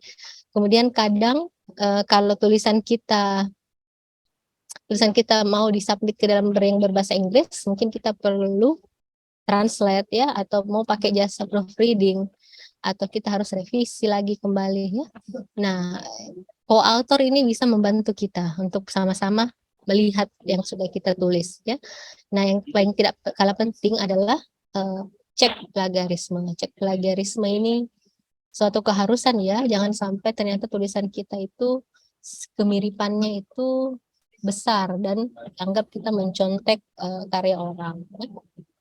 Kemudian kadang kalau tulisan kita mau disubmit ke dalam yang berbahasa Inggris, mungkin kita perlu translate ya, atau mau pakai jasa proofreading, atau kita harus revisi lagi kembali ya. Nah, co-author ini bisa membantu kita untuk sama-sama melihat yang sudah kita tulis ya. Nah, yang paling tidak kalah penting adalah cek plagiarisme. Cek plagiarisme ini suatu keharusan ya, jangan sampai ternyata tulisan kita itu kemiripannya itu besar dan anggap kita mencontek karya orang.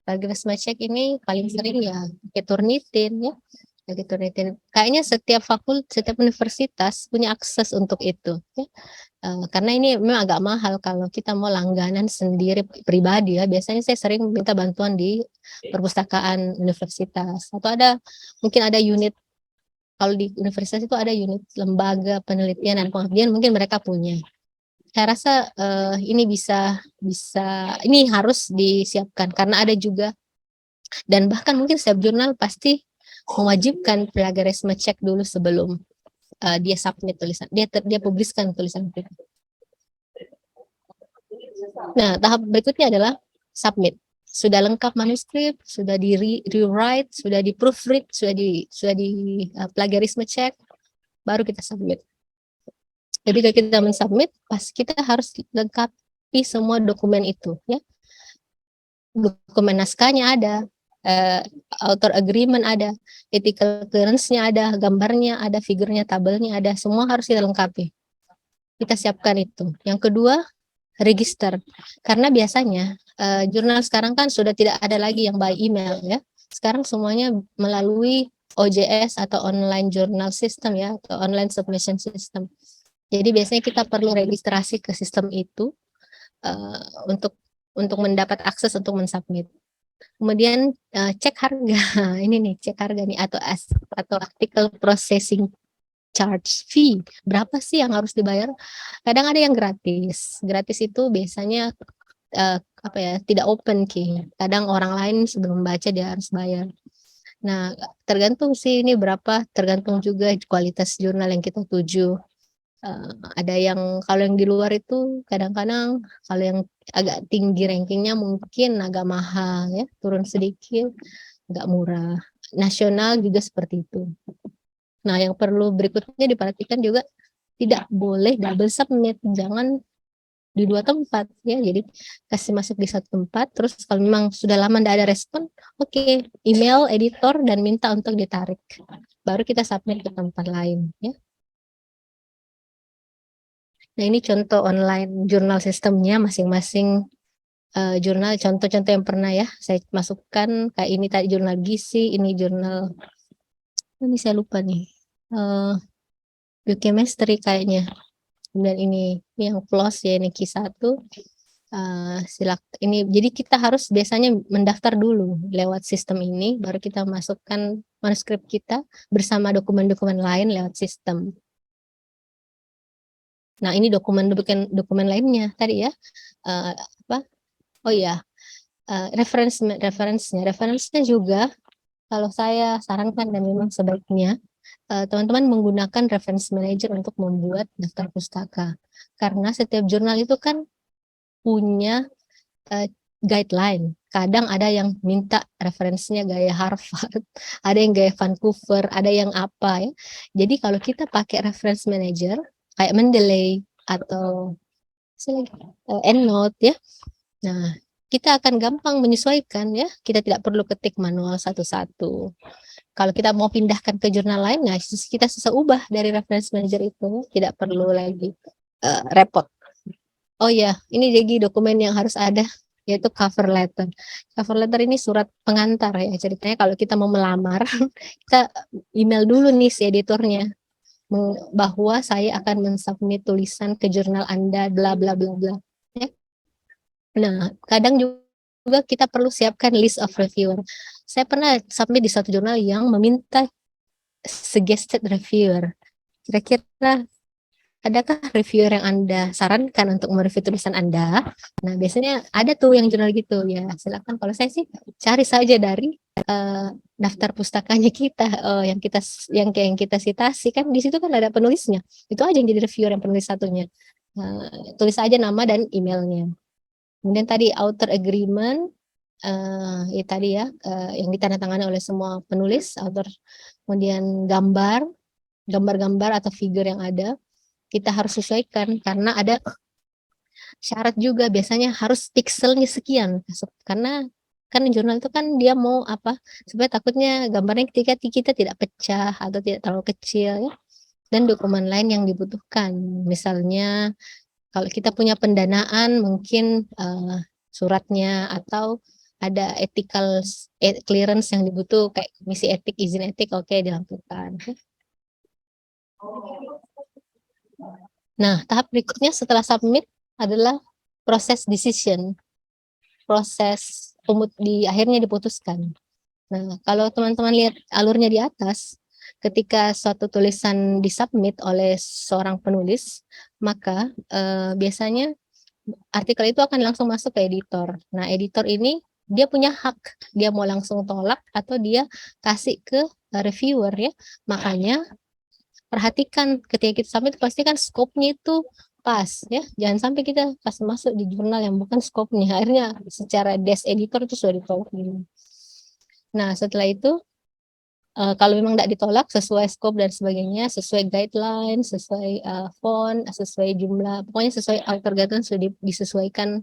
Plagiarisme check ini paling sering ya pakai Turnitin ya, pakai Turnitin. Kayaknya setiap universitas punya akses untuk itu ya. Karena ini memang agak mahal kalau kita mau langganan sendiri pribadi ya. Biasanya saya sering minta bantuan di perpustakaan universitas atau mungkin ada unit. Kalau di universitas itu ada unit lembaga penelitian dan pengabdian, mungkin mereka punya. Saya rasa ini ini harus disiapkan karena ada juga, dan bahkan mungkin setiap jurnal pasti mewajibkan plagiarisme check dulu sebelum dia submit tulisan, dia publiskan tulisan itu. Nah, tahap berikutnya adalah submit. Sudah lengkap manuskrip, sudah di rewrite, sudah di proofread, sudah di plagiarisme check, baru kita submit. Jadi kalau kita mensubmit, pas kita harus lengkapi semua dokumen itu ya. Dokumen naskahnya ada, author agreement ada, ethical clearance-nya ada, gambarnya ada, figurnya, tabelnya ada, semua harus kita lengkapi. Kita siapkan itu. Yang kedua, register. Karena biasanya jurnal sekarang kan sudah tidak ada lagi yang by email ya. Sekarang semuanya melalui OJS atau online journal system ya, atau online submission system. Jadi biasanya kita perlu registrasi ke sistem itu untuk mendapat akses untuk mensubmit. Kemudian cek harga. Ini nih cek harga nih, atau artikel processing charge fee. Berapa sih yang harus dibayar? Kadang ada yang gratis. Gratis itu biasanya tidak open key. Kadang orang lain sebelum baca dia harus bayar. Nah, tergantung sih ini berapa, tergantung juga kualitas jurnal yang kita tuju. Ada yang kalau yang di luar itu kadang-kadang kalau yang agak tinggi rankingnya mungkin agak mahal ya, turun sedikit, agak murah. Nasional juga seperti itu. Nah, yang perlu berikutnya diperhatikan juga tidak boleh double submit, jangan di dua tempat ya. Jadi kasih masuk di satu tempat, terus kalau memang sudah lama tidak ada respon, oke, email editor dan minta untuk ditarik. Baru kita submit ke tempat lain ya. Nah, ini contoh online jurnal sistemnya masing-masing jurnal, contoh-contoh yang pernah ya saya masukkan, kayak ini tadi jurnal gizi, ini jurnal, ini saya lupa nih, biochemistry kayaknya. Kemudian ini yang PLOS ya, ini Q1. Ini jadi kita harus biasanya mendaftar dulu lewat sistem ini, baru kita masukkan manuskrip kita bersama dokumen-dokumen lain lewat sistem. Nah, ini dokumen lainnya tadi ya. Oh iya, referensinya juga kalau saya sarankan dan memang sebaiknya teman-teman menggunakan reference manager untuk membuat daftar pustaka. Karena setiap jurnal itu kan punya guideline. Kadang ada yang minta referensinya gaya Harvard, ada yang gaya Vancouver, ada yang apa ya. Jadi kalau kita pakai reference manager kayak Mendeley atau EndNote ya. Nah, kita akan gampang menyesuaikan ya. Kita tidak perlu ketik manual satu-satu. Kalau kita mau pindahkan ke jurnal lain, nah kita bisa ubah dari reference manager itu, tidak perlu lagi repot. Oh ya, ini jadi dokumen yang harus ada, yaitu cover letter. Cover letter ini surat pengantar ya, ceritanya kalau kita mau melamar, kita email dulu nih si editornya, bahwa saya akan mensubmit tulisan ke jurnal Anda, bla bla bla bla. Ya. Nah, kadang juga kita perlu siapkan list of reviewer. Saya pernah submit di satu jurnal yang meminta suggested reviewer. Kira-kira adakah reviewer yang Anda sarankan untuk mereview tulisan Anda? Nah, biasanya ada tuh yang jurnal gitu ya. Silakan, kalau saya sih cari saja dari daftar pustakanya kita, yang kita citasi kan di situ kan ada penulisnya. Itu aja yang jadi reviewer yang penulis satunya. Tulis aja nama dan emailnya. Kemudian tadi author agreement, ya tadi ya, yang ditandatangani oleh semua penulis, author. Kemudian gambar-gambar atau figur yang ada kita harus sesuaikan karena ada syarat juga, biasanya harus pixelnya sekian karena kan jurnal itu kan dia mau apa, supaya takutnya gambarnya ketika kita tidak pecah atau tidak terlalu kecil ya, dan dokumen lain yang dibutuhkan. Misalnya kalau kita punya pendanaan mungkin suratnya atau ada ethical clearance yang dibutuh kayak misi etik, izin etik, oke dilakukan. Nah, tahap berikutnya setelah submit adalah proses decision, proses akhirnya diputuskan. Nah, kalau teman-teman lihat alurnya di atas, ketika suatu tulisan disubmit oleh seorang penulis, maka biasanya artikel itu akan langsung masuk ke editor. Nah, editor ini dia punya hak, dia mau langsung tolak atau dia kasih ke reviewer ya. Makanya perhatikan ketika kita submit pastikan skopnya itu pas ya, jangan sampai kita pas masuk di jurnal yang bukan skopnya, akhirnya secara desk editor itu sudah ditolak gitu. Nah, setelah itu kalau memang tidak ditolak sesuai skop dan sebagainya, sesuai guideline, sesuai font, sesuai jumlah, pokoknya sesuai author guideline sudah disesuaikan,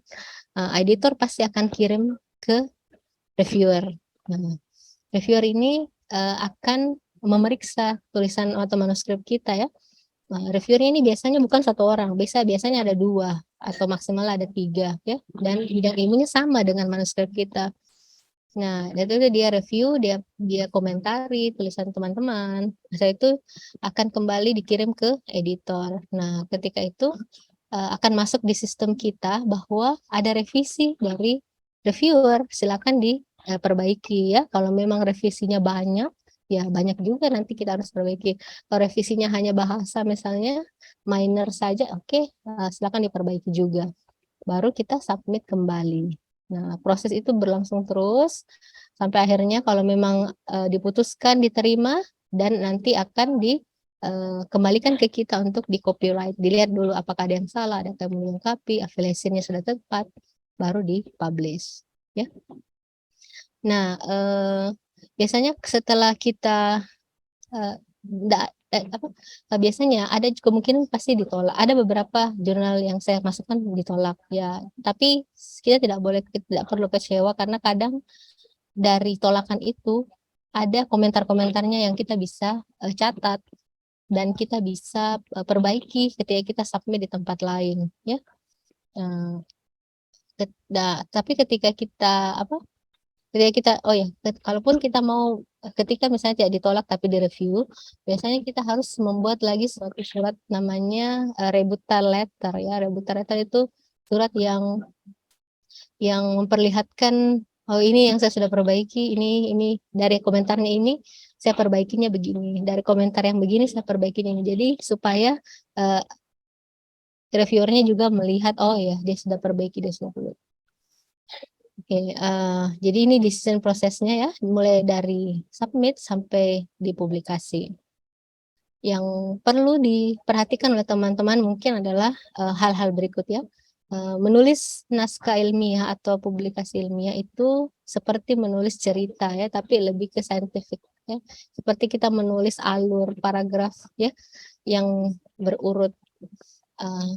editor pasti akan kirim ke reviewer. Nah, reviewer ini akan memeriksa tulisan atau manuskrip kita ya. Reviewer ini biasanya bukan satu orang, biasanya ada 2 atau maksimal ada 3 ya, dan bidang ilmunya sama dengan manuskrip kita. Nah, itu dia review, dia komentari tulisan teman-teman. Setelah itu akan kembali dikirim ke editor. Nah, ketika itu akan masuk di sistem kita bahwa ada revisi dari reviewer, silakan diperbaiki ya. Kalau memang revisinya banyak, ya banyak juga nanti kita harus perbaiki. Kalau revisinya hanya bahasa misalnya minor saja, oke, silakan diperbaiki juga. Baru kita submit kembali. Nah, proses itu berlangsung terus sampai akhirnya kalau memang diputuskan diterima dan nanti akan kembalikan ke kita untuk di copyright. Dilihat dulu apakah ada yang salah, ada yang melengkapi, affiliation-nya sudah tepat, baru di-publish. Ya. Nah, biasanya setelah kita biasanya ada kemungkinan pasti ditolak. Ada beberapa jurnal yang saya masukkan ditolak ya, tapi kita tidak perlu kecewa karena kadang dari tolakan itu ada komentar-komentarnya yang kita bisa catat dan kita bisa perbaiki ketika kita submit di tempat lain ya. Tapi ketika kita kalaupun kita mau, ketika misalnya tidak ditolak tapi direview, biasanya kita harus membuat lagi suatu surat namanya rebuttal letter ya. Rebuttal letter itu surat yang memperlihatkan, oh ini yang saya sudah perbaiki, ini dari komentarnya ini saya perbaikinya begini, dari komentar yang begini saya perbaikinya ini. Jadi supaya reviewernya juga melihat, oh ya dia sudah perbaiki, dia sudah perbaiki. Oke, jadi ini decision prosesnya ya, mulai dari submit sampai dipublikasi. Yang perlu diperhatikan oleh teman-teman mungkin adalah hal-hal berikut ya. Menulis naskah ilmiah atau publikasi ilmiah itu seperti menulis cerita ya, tapi lebih ke scientific ya. Seperti kita menulis alur paragraf ya, yang berurut.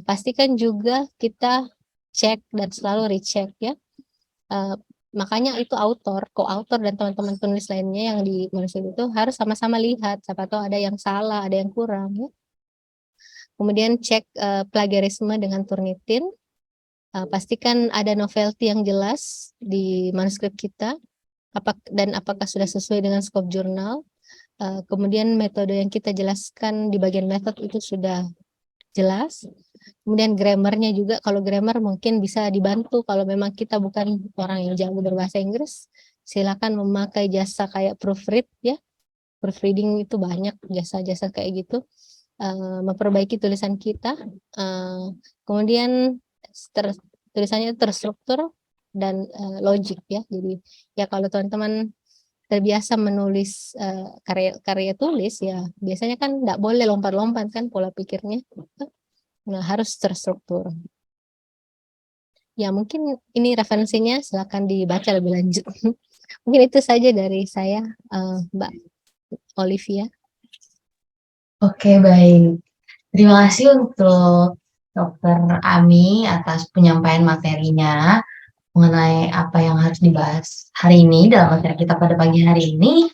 Pastikan juga kita cek dan selalu recheck ya. Makanya itu co-author dan teman-teman penulis lainnya yang di manuskrip itu harus sama-sama lihat, siapa tahu ada yang salah, ada yang kurang ya. Kemudian cek plagiarisme dengan Turnitin. Pastikan ada novelty yang jelas di manuskrip kita, dan apakah sudah sesuai dengan skop jurnal. Kemudian metode yang kita jelaskan di bagian method itu sudah jelas. Kemudian grammarnya juga, kalau grammar mungkin bisa dibantu kalau memang kita bukan orang yang jago berbahasa Inggris, silakan memakai jasa kayak proofread ya. Proofreading itu banyak jasa-jasa kayak gitu. memperbaiki tulisan kita, kemudian tulisannya terstruktur dan logik ya. Jadi ya kalau teman-teman terbiasa menulis karya tulis ya biasanya kan nggak boleh lompat-lompat kan pola pikirnya. Nah, harus terstruktur. Ya mungkin ini referensinya silakan dibaca lebih lanjut. Mungkin itu saja dari saya, Mbak Olivia. Oke, baik. Terima kasih untuk Dokter Ami atas penyampaian materinya mengenai apa yang harus dibahas hari ini dalam acara kita pada pagi hari ini.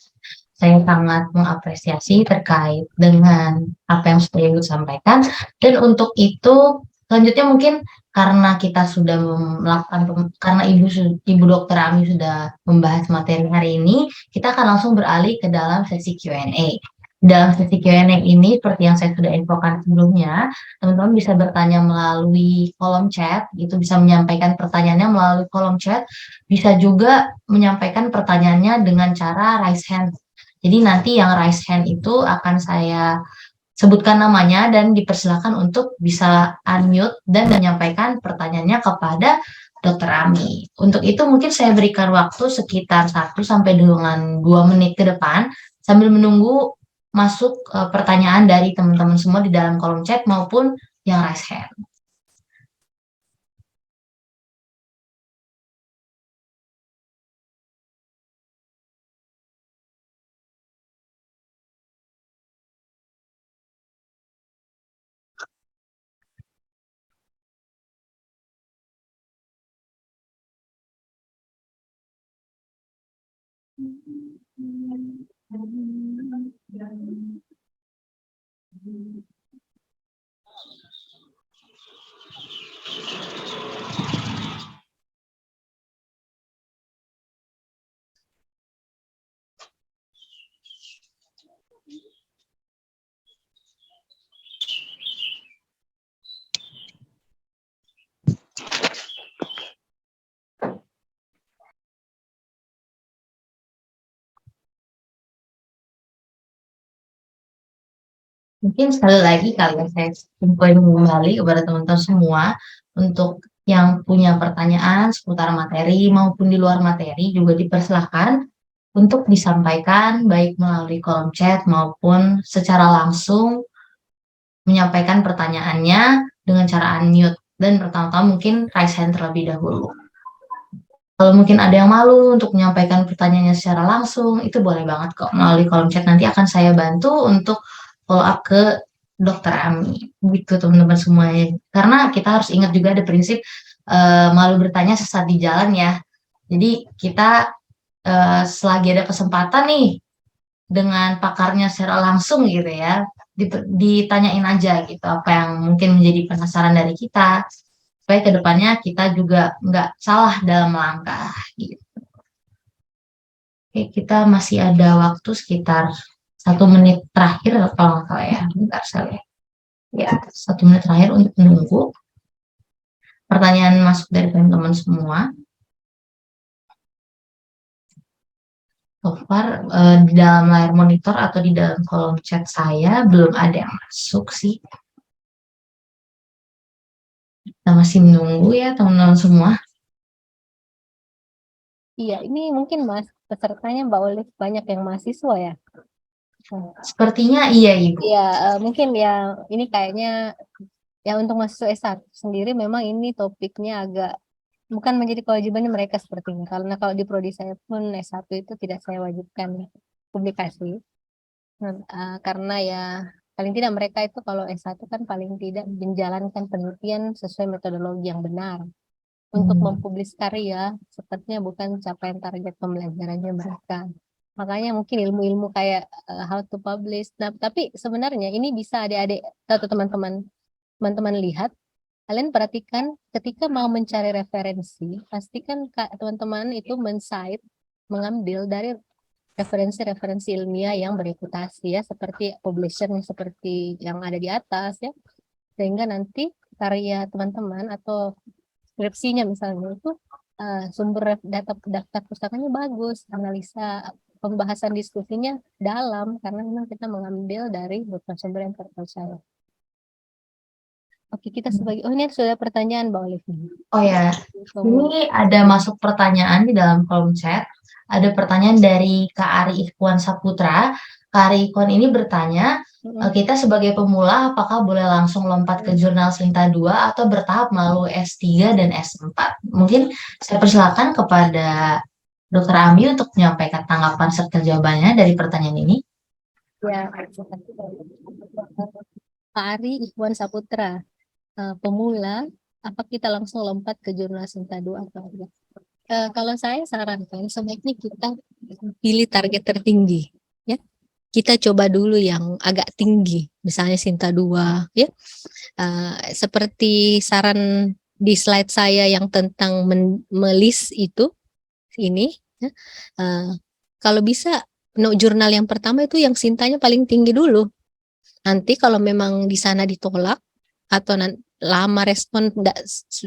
Saya sangat mengapresiasi terkait dengan apa yang sudah Ibu sampaikan. Dan untuk itu, selanjutnya mungkin karena kita sudah melakukan, karena Ibu Dokter Ami sudah membahas materi hari ini, kita akan langsung beralih ke dalam sesi Q&A. Dalam sesi Q&A ini, seperti yang saya sudah infokan sebelumnya, teman-teman bisa bertanya melalui kolom chat, itu bisa menyampaikan pertanyaannya melalui kolom chat, bisa juga menyampaikan pertanyaannya dengan cara raise hand. Jadi nanti yang raise hand itu akan saya sebutkan namanya dan dipersilakan untuk bisa unmute dan menyampaikan pertanyaannya kepada Dokter Ami. Untuk itu mungkin saya berikan waktu sekitar 1 sampai dengan 2 menit ke depan sambil menunggu masuk pertanyaan dari teman-teman semua di dalam kolom chat maupun yang raise hand. Mungkin sekali lagi kali ya saya infoin kembali kepada teman-teman semua untuk yang punya pertanyaan seputar materi maupun di luar materi juga dipersilahkan untuk disampaikan baik melalui kolom chat maupun secara langsung menyampaikan pertanyaannya dengan cara unmute dan pertama-tama mungkin raise hand terlebih dahulu. Kalau mungkin ada yang malu untuk menyampaikan pertanyaannya secara langsung, itu boleh banget kok melalui kolom chat. Nanti akan saya bantu untuk follow up ke Dokter Ami. Gitu teman-teman semuanya. Karena kita harus ingat juga ada prinsip malu bertanya sesat di jalan ya. Jadi kita selagi ada kesempatan nih dengan pakarnya secara langsung gitu ya, ditanyain aja gitu apa yang mungkin menjadi penasaran dari kita supaya kedepannya kita juga nggak salah dalam melangkah gitu. Oke, kita masih ada waktu sekitar 1 menit terakhir kalau nggak salah ya. Bentar saya lihat. Ya, 1 menit terakhir untuk menunggu pertanyaan masuk dari teman-teman semua. So far, di dalam layar monitor atau di dalam kolom chat saya belum ada yang masuk sih. Kita masih menunggu ya teman-teman semua. Iya, ini mungkin Mas pesertanya Mbak Olive banyak yang mahasiswa ya. Sepertinya iya Ibu. Iya, mungkin ya ini kayaknya ya untuk mahasiswa S1 sendiri memang ini topiknya agak bukan menjadi kewajibannya mereka sepertinya. Karena kalau di prodi saya pun S1 itu tidak saya wajibkan publikasi. Karena ya paling tidak mereka itu kalau S1 kan paling tidak menjalankan penelitian sesuai metodologi yang benar. Untuk mempublis karya sepertinya bukan capaian target pembelajarannya mereka. Makanya mungkin ilmu-ilmu kayak how to publish. Nah, tapi sebenarnya ini bisa adik-adik atau teman-teman lihat, kalian perhatikan ketika mau mencari referensi, pastikan teman-teman itu mengambil dari referensi-referensi ilmiah yang bereputasi ya, seperti publishernya seperti yang ada di atas ya, sehingga nanti karya teman-teman atau skripsinya misalnya itu sumber daftar pustakanya bagus, analisa pembahasan diskusinya dalam karena memang kita mengambil dari sumber yang terpercaya. Oke, kita sebagai ini sudah pertanyaan Mbak Olivia. Oh ya, ini ada masuk pertanyaan di dalam kolom chat. Ada pertanyaan dari Kak Ari Ikhwan Saputra. Kak Ari Ikhwan ini bertanya, kita sebagai pemula apakah boleh langsung lompat ke jurnal Sinta 2 atau bertahap melalui S3 dan S4? Mungkin saya persilakan kepada Dr. Ami untuk menyampaikan tanggapan serta jawabannya dari pertanyaan ini. Ya, Pak Ari Ikhwan Saputra, pemula, apa kita langsung lompat ke jurnal Sinta 2 atau enggak? Kalau saya sarankan sebaiknya kita pilih target tertinggi, ya. Kita coba dulu yang agak tinggi, misalnya Sinta 2, ya. Seperti saran di slide saya yang tentang melis itu, ini, ya. Kalau bisa, jurnal yang pertama itu yang Sintanya paling tinggi dulu. Nanti kalau memang di sana ditolak atau lama respon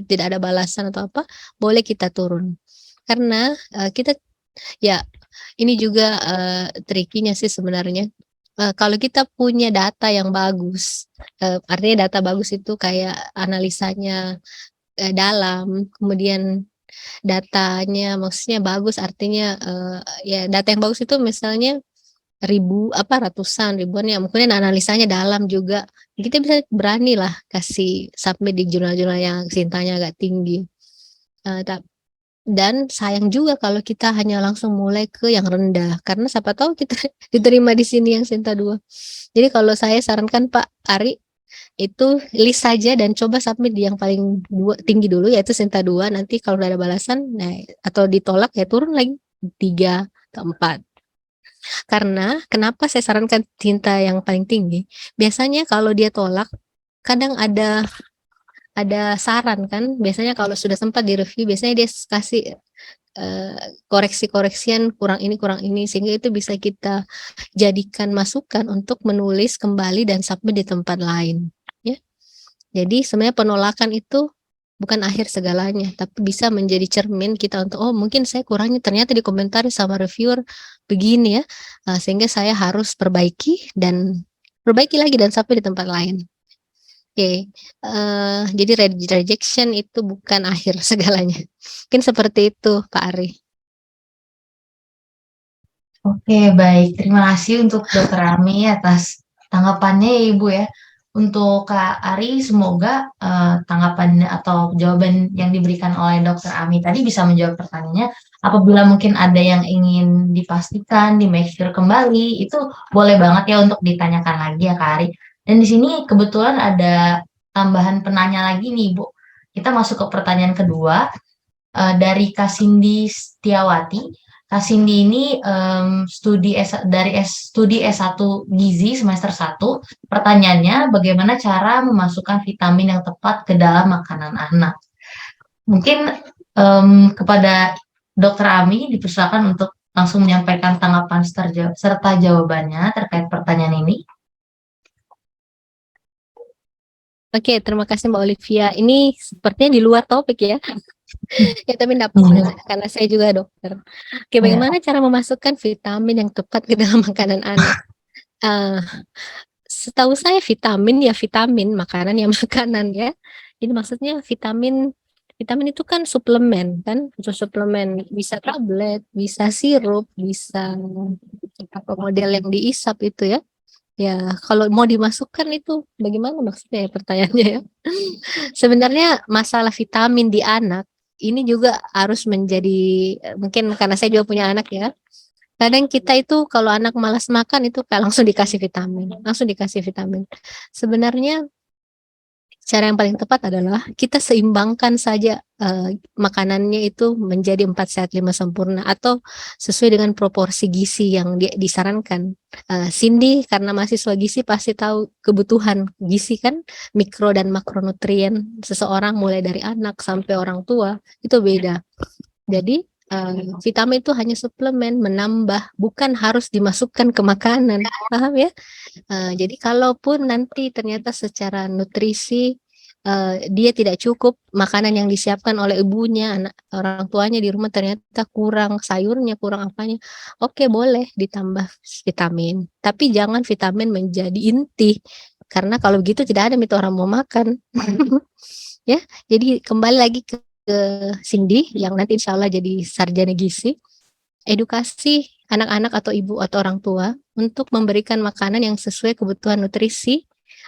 tidak ada balasan atau apa, boleh kita turun. Karena kita ya ini juga trikinya sih sebenarnya. Kalau kita punya data yang bagus, artinya data bagus itu kayak analisanya dalam, kemudian datanya maksudnya bagus artinya ya data yang bagus itu misalnya ratusan ribuan ya mungkin analisanya dalam juga kita bisa berani lah kasih submit di jurnal-jurnal yang Sintanya agak tinggi. Dan sayang juga kalau kita hanya langsung mulai ke yang rendah karena siapa tahu kita diterima di sini yang Sinta 2. Jadi kalau saya sarankan Pak Ari itu list saja dan coba submit di yang paling tinggi dulu yaitu Sinta 2, nanti kalau udah ada balasan atau ditolak ya turun lagi 3 ke 4. Karena kenapa saya sarankan Sinta yang paling tinggi? Biasanya kalau dia tolak kadang ada saran kan, biasanya kalau sudah sempat direview biasanya dia kasih koreksi-koreksian kurang ini sehingga itu bisa kita jadikan masukan untuk menulis kembali dan submit di tempat lain, ya. Jadi sebenarnya penolakan itu bukan akhir segalanya, tapi bisa menjadi cermin kita untuk oh mungkin saya kurangnya ternyata dikomentari sama reviewer begini ya, sehingga saya harus perbaiki lagi dan submit di tempat lain. Oke, jadi rejection itu bukan akhir segalanya. Mungkin seperti itu, Pak Ari. Oke, baik. Terima kasih untuk Dr. Ami atas tanggapannya ya, Ibu ya. Untuk Kak Ari, semoga tanggapan atau jawaban yang diberikan oleh Dr. Ami tadi bisa menjawab pertanyaannya. Apabila mungkin ada yang ingin dipastikan, di make sure kembali, itu boleh banget ya untuk ditanyakan lagi ya Kak Ari. Dan di sini kebetulan ada tambahan penanya lagi nih, Bu. Kita masuk ke pertanyaan kedua dari Kak Cindy Setiawati. Kak Cindy ini studi S1 Gizi semester 1. Pertanyaannya, bagaimana cara memasukkan vitamin yang tepat ke dalam makanan anak? Mungkin kepada Dr. Ami dipersilakan untuk langsung menyampaikan tanggapan serta jawabannya terkait pertanyaan ini. Oke, terima kasih Mbak Olivia. Ini sepertinya di luar topik ya. Ya, tapi enggak apa-apa karena saya juga dokter. Oke, bagaimana cara memasukkan vitamin yang tepat ke dalam makanan anak? Setahu saya vitamin ya vitamin, makanan ya makanan ya. Jadi maksudnya vitamin itu kan suplemen kan, suplemen bisa tablet, bisa sirup, bisa apa model yang diisap itu ya. Ya, kalau mau dimasukkan itu bagaimana maksudnya ya pertanyaannya ya. Sebenarnya masalah vitamin di anak ini juga harus menjadi mungkin karena saya juga punya anak ya. Kadang kita itu kalau anak malas makan itu kayak langsung dikasih vitamin. Sebenarnya cara yang paling tepat adalah kita seimbangkan saja makanannya itu menjadi 4 sehat 5 sempurna atau sesuai dengan proporsi gizi yang disarankan. Cindy karena mahasiswa gizi pasti tahu kebutuhan gizi kan, mikro dan makronutrien seseorang mulai dari anak sampai orang tua itu beda. Jadi vitamin itu hanya suplemen, menambah, bukan harus dimasukkan ke makanan, paham ya? Jadi kalaupun nanti ternyata secara nutrisi dia tidak cukup makanan yang disiapkan oleh ibunya, orang tuanya di rumah ternyata kurang sayurnya, kurang apanya, oke boleh ditambah vitamin, tapi jangan vitamin menjadi inti, karena kalau begitu tidak ada itu orang mau makan. Ya, jadi kembali lagi ke Cindy yang nanti insya Allah jadi sarjana gizi, edukasi anak-anak atau ibu atau orang tua untuk memberikan makanan yang sesuai kebutuhan nutrisi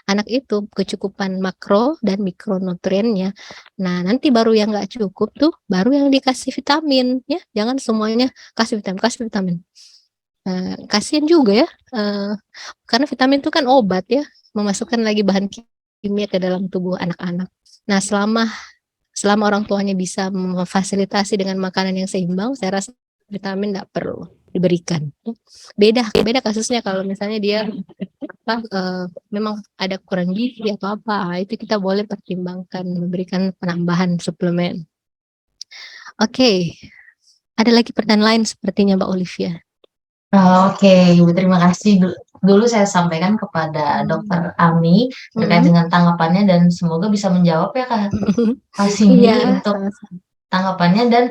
anak itu, kecukupan makro dan mikronutriennya. Nah, nanti baru yang nggak cukup tuh, baru yang dikasih vitamin ya. Jangan semuanya kasih vitamin, kasih vitamin. Kasihan juga ya, karena vitamin itu kan obat ya, memasukkan lagi bahan kimia ke dalam tubuh anak-anak. Nah, selama orang tuanya bisa memfasilitasi dengan makanan yang seimbang, saya rasa vitamin nggak perlu diberikan. Beda kasusnya kalau misalnya dia memang ada kurang gizi atau apa, itu kita boleh pertimbangkan memberikan penambahan suplemen. Oke, ada lagi pertanyaan lain sepertinya Mbak Olivia. Oke, Ibu terima kasih. Dulu saya sampaikan kepada Dokter Ami terkait dengan tanggapannya dan semoga bisa menjawab ya Kak Cindy untuk tanggapannya dan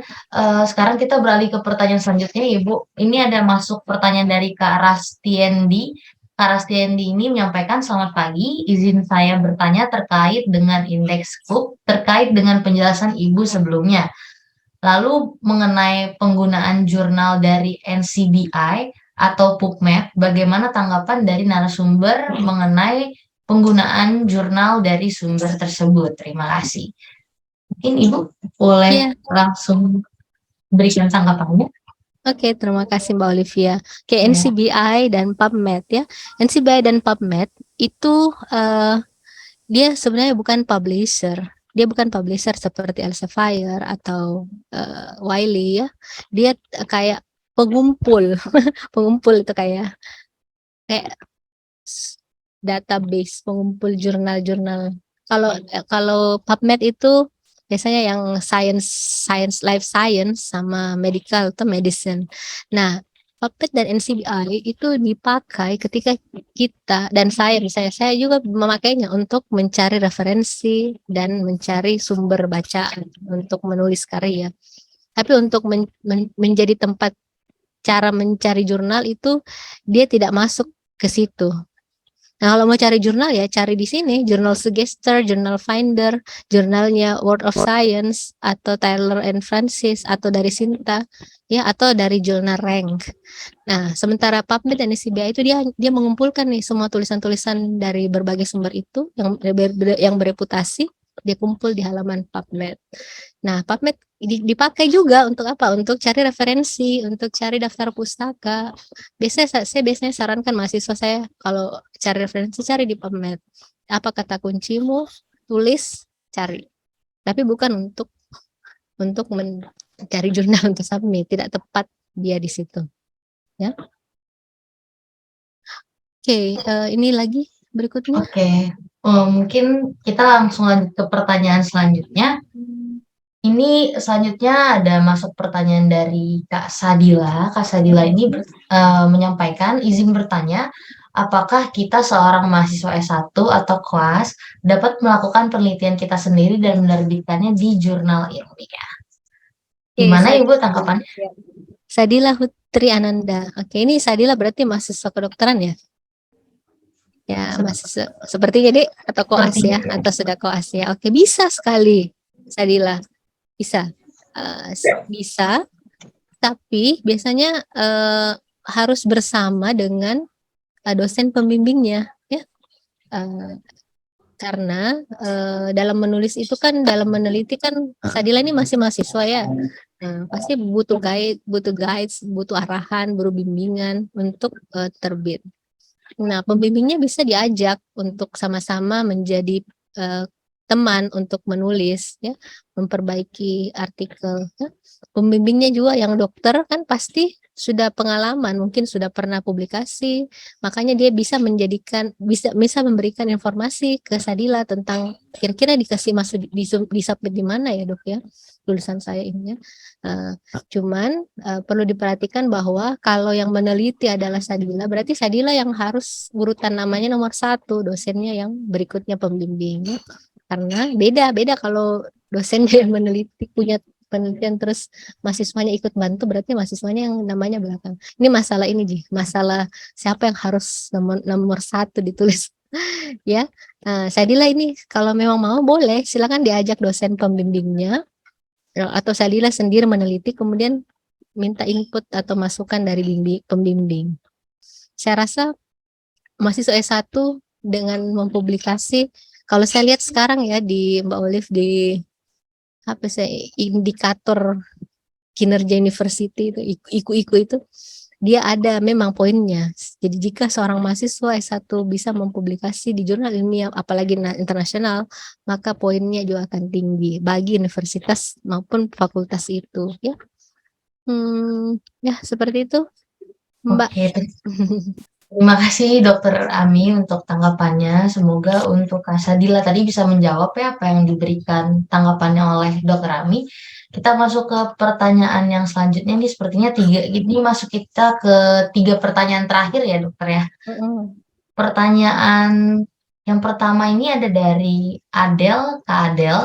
sekarang kita beralih ke pertanyaan selanjutnya Ibu. Ini ada masuk pertanyaan dari Kak Rastiendi. Kak Rastiendi ini menyampaikan selamat pagi, izin saya bertanya terkait dengan indeks KUP terkait dengan penjelasan Ibu sebelumnya. Lalu mengenai penggunaan jurnal dari NCBI atau PubMed, bagaimana tanggapan dari narasumber mengenai penggunaan jurnal dari sumber tersebut? Terima kasih. Mungkin Ibu boleh langsung berikan tanggapannya. Oke, terima kasih Mbak Olivia. Oke, NCBI dan PubMed ya. NCBI dan PubMed itu dia sebenarnya bukan publisher. Dia bukan publisher seperti Elsevier atau Wiley ya. Dia kayak pengumpul. Pengumpul itu kayak database, pengumpul jurnal-jurnal. Kalau PubMed itu biasanya yang life science sama medical atau medicine. Nah, PubMed dan NCBI itu dipakai ketika kita dan misalnya saya juga memakainya untuk mencari referensi dan mencari sumber bacaan untuk menulis karya. Tapi untuk menjadi tempat cara mencari jurnal itu dia tidak masuk ke situ. Nah, kalau mau cari jurnal ya cari di sini, Jurnal Suggestor, Jurnal Finder, jurnalnya World of Science atau Taylor and Francis atau dari Sinta ya atau dari jurnal Rank. Nah, sementara PubMed dan NCBI itu dia mengumpulkan nih semua tulisan-tulisan dari berbagai sumber itu yang bereputasi, dia kumpul di halaman PubMed. Nah, PubMed dipakai juga untuk apa? Untuk cari referensi, untuk cari daftar pustaka. Saya biasanya sarankan mahasiswa saya kalau cari referensi cari di PubMed. Apa kata kuncimu, tulis, cari. Tapi bukan untuk mencari jurnal untuk submit, tidak tepat dia di situ. Ya. Oke, ini lagi berikutnya. Oke, mungkin kita langsung lanjut ke pertanyaan selanjutnya. Ini selanjutnya ada masuk pertanyaan dari Kak Sadila. Kak Sadila ini menyampaikan izin bertanya, apakah kita seorang mahasiswa S1 atau kelas dapat melakukan penelitian kita sendiri dan menerbitkannya di jurnal ilmiah? Gimana Ibu tanggapannya? Sadila Hutri Ananda. Oke, ini Sadila berarti mahasiswa kedokteran ya? Ya, mahasiswa seperti jadi atau koas ya, atau sudah koas ya. Oke, bisa sekali Sadila. Bisa, bisa, tapi biasanya harus bersama dengan dosen pembimbingnya, ya. Karena dalam menulis itu kan, dalam meneliti kan, Sadila ini masih mahasiswa ya, pasti butuh guides, butuh arahan, butuh bimbingan untuk terbit. Nah, pembimbingnya bisa diajak untuk sama-sama menjadi teman untuk menulis ya, memperbaiki artikel ya. Pembimbingnya juga yang dokter kan pasti sudah pengalaman, mungkin sudah pernah publikasi, makanya dia bisa memberikan informasi ke Sadila tentang kira-kira dikasih masuk di submit di mana ya Dok ya tulisan saya ini ya. Cuman perlu diperhatikan bahwa kalau yang meneliti adalah Sadila, berarti Sadila yang harus urutan namanya nomor 1, dosennya yang berikutnya pembimbing. Karena beda kalau dosen yang meneliti punya penelitian terus mahasiswanya ikut bantu, berarti mahasiswanya yang namanya belakang. Ini masalah ini Ji, masalah siapa yang harus nomor satu ditulis. Ya, Sadila ini kalau memang mau boleh silakan diajak dosen pembimbingnya atau Sadila sendiri meneliti kemudian minta input atau masukan dari pembimbing. Saya rasa mahasiswa S1 dengan mempublikasi, kalau saya lihat sekarang ya di Mbak Olive di apa sih indikator kinerja university itu IKU itu dia ada memang poinnya. Jadi jika seorang mahasiswa S1 bisa mempublikasi di jurnal ilmiah apalagi internasional, maka poinnya juga akan tinggi bagi universitas maupun fakultas itu ya. Ya seperti itu Mbak. Oke, terima kasih Dokter Ami untuk tanggapannya. Semoga untuk Kak Sadila tadi bisa menjawab ya apa yang diberikan tanggapannya oleh Dokter Ami. Kita masuk ke pertanyaan yang selanjutnya. Ini sepertinya ini masuk kita ke 3 pertanyaan terakhir ya Dokter ya. Pertanyaan yang pertama ini ada dari Adel, Kak Adel.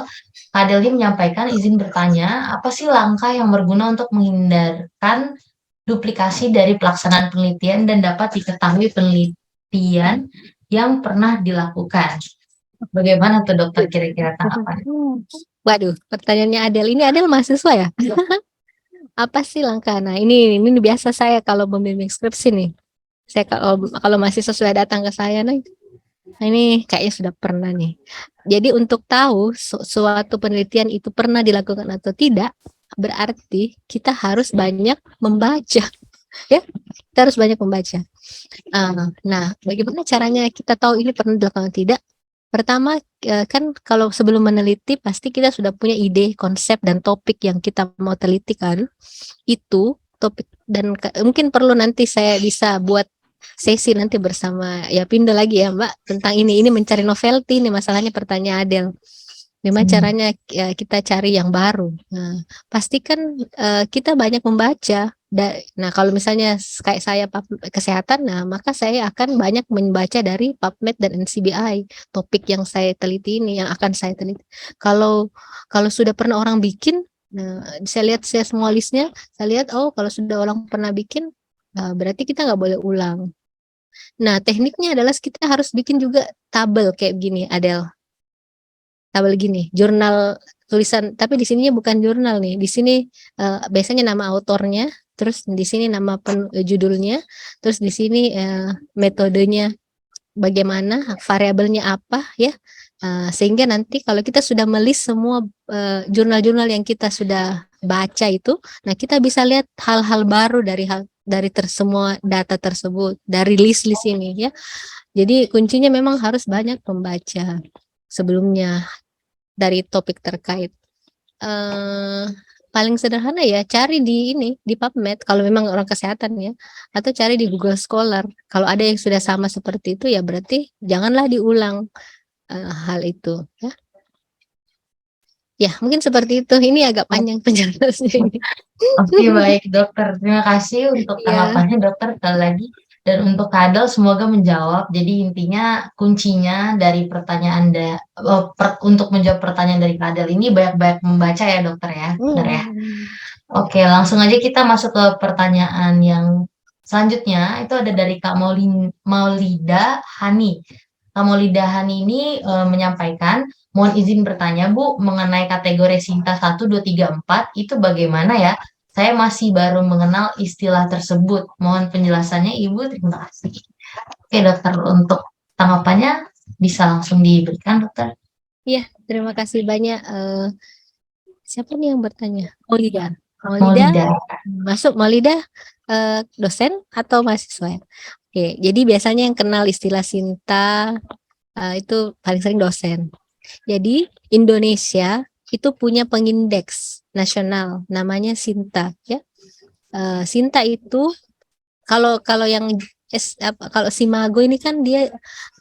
Kak Adel ini menyampaikan izin bertanya, apa sih langkah yang berguna untuk menghindarkan duplikasi dari pelaksanaan penelitian dan dapat diketahui penelitian yang pernah dilakukan? Bagaimana tuh dokter kira-kira tanggapannya? Waduh, pertanyaannya Adel. Ini Adel mahasiswa ya? Apa sih langkah? Nah, ini biasa saya kalau membimbing skripsi nih. Saya kalau mahasiswa sudah datang ke saya nih, nah ini kayaknya sudah pernah nih. Jadi untuk tahu suatu penelitian itu pernah dilakukan atau tidak, berarti kita harus banyak membaca, ya. Kita harus banyak membaca. Nah, bagaimana caranya kita tahu ini pernah dilakukan atau tidak? Pertama, kan kalau sebelum meneliti pasti kita sudah punya ide, konsep dan topik yang kita mau teliti kan. Itu topik dan mungkin perlu nanti saya bisa buat sesi nanti bersama ya Pindo lagi ya Mbak tentang ini mencari novelty ini masalahnya pertanyaan Adel. Gimana caranya kita cari yang baru? Nah, pastikan kita banyak membaca. Nah, kalau misalnya kayak saya kesehatan, nah maka saya akan banyak membaca dari PubMed dan NCBI topik yang saya teliti ini yang akan saya teliti. Kalau kalau sudah pernah orang bikin, nah saya lihat saya semua listnya, saya lihat oh kalau sudah orang pernah bikin, berarti kita nggak boleh ulang. Nah, tekniknya adalah kita harus bikin juga tabel kayak gini, Adel. Tabel gini, jurnal tulisan, tapi di sininya bukan jurnal nih. Di sini biasanya nama autornya, terus di sini nama judulnya, terus di sini metodenya bagaimana, variabelnya apa ya. Sehingga nanti kalau kita sudah melis semua jurnal-jurnal yang kita sudah baca itu, nah kita bisa lihat hal-hal baru dari semua data tersebut, dari list-list ini ya. Jadi kuncinya memang harus banyak membaca sebelumnya dari topik terkait. Paling sederhana ya cari di PubMed kalau memang orang kesehatan ya, atau cari di Google Scholar. Kalau ada yang sudah sama seperti itu ya berarti janganlah diulang hal itu ya. Ya, mungkin seperti itu. Ini agak panjang penjelasannya ini. Oke, baik dokter. Terima kasih untuk tanggapannya dokter sekali lagi. Dan untuk Kadel semoga menjawab. Jadi intinya kuncinya dari pertanyaan untuk menjawab pertanyaan dari Kadel ini banyak-banyak membaca ya dokter ya. Benar ya? Oke, langsung aja kita masuk ke pertanyaan yang selanjutnya. Itu ada dari Kak Maulida Hani. Kak Maulida Hani ini menyampaikan, mohon izin bertanya Bu, mengenai kategori Sinta 1, 2, 3, 4, itu bagaimana ya? Saya masih baru mengenal istilah tersebut. Mohon penjelasannya Ibu, terima kasih. Oke dokter, untuk tanggapannya bisa langsung diberikan dokter. Iya, terima kasih banyak. Siapa nih yang bertanya? Oh iya, Maulida. Masuk Maulida dosen atau mahasiswa? Oke, jadi biasanya yang kenal istilah Sinta itu paling sering dosen. Jadi Indonesia itu punya pengindeks nasional namanya Sinta ya. Sinta itu kalau yang kalau Simago ini kan dia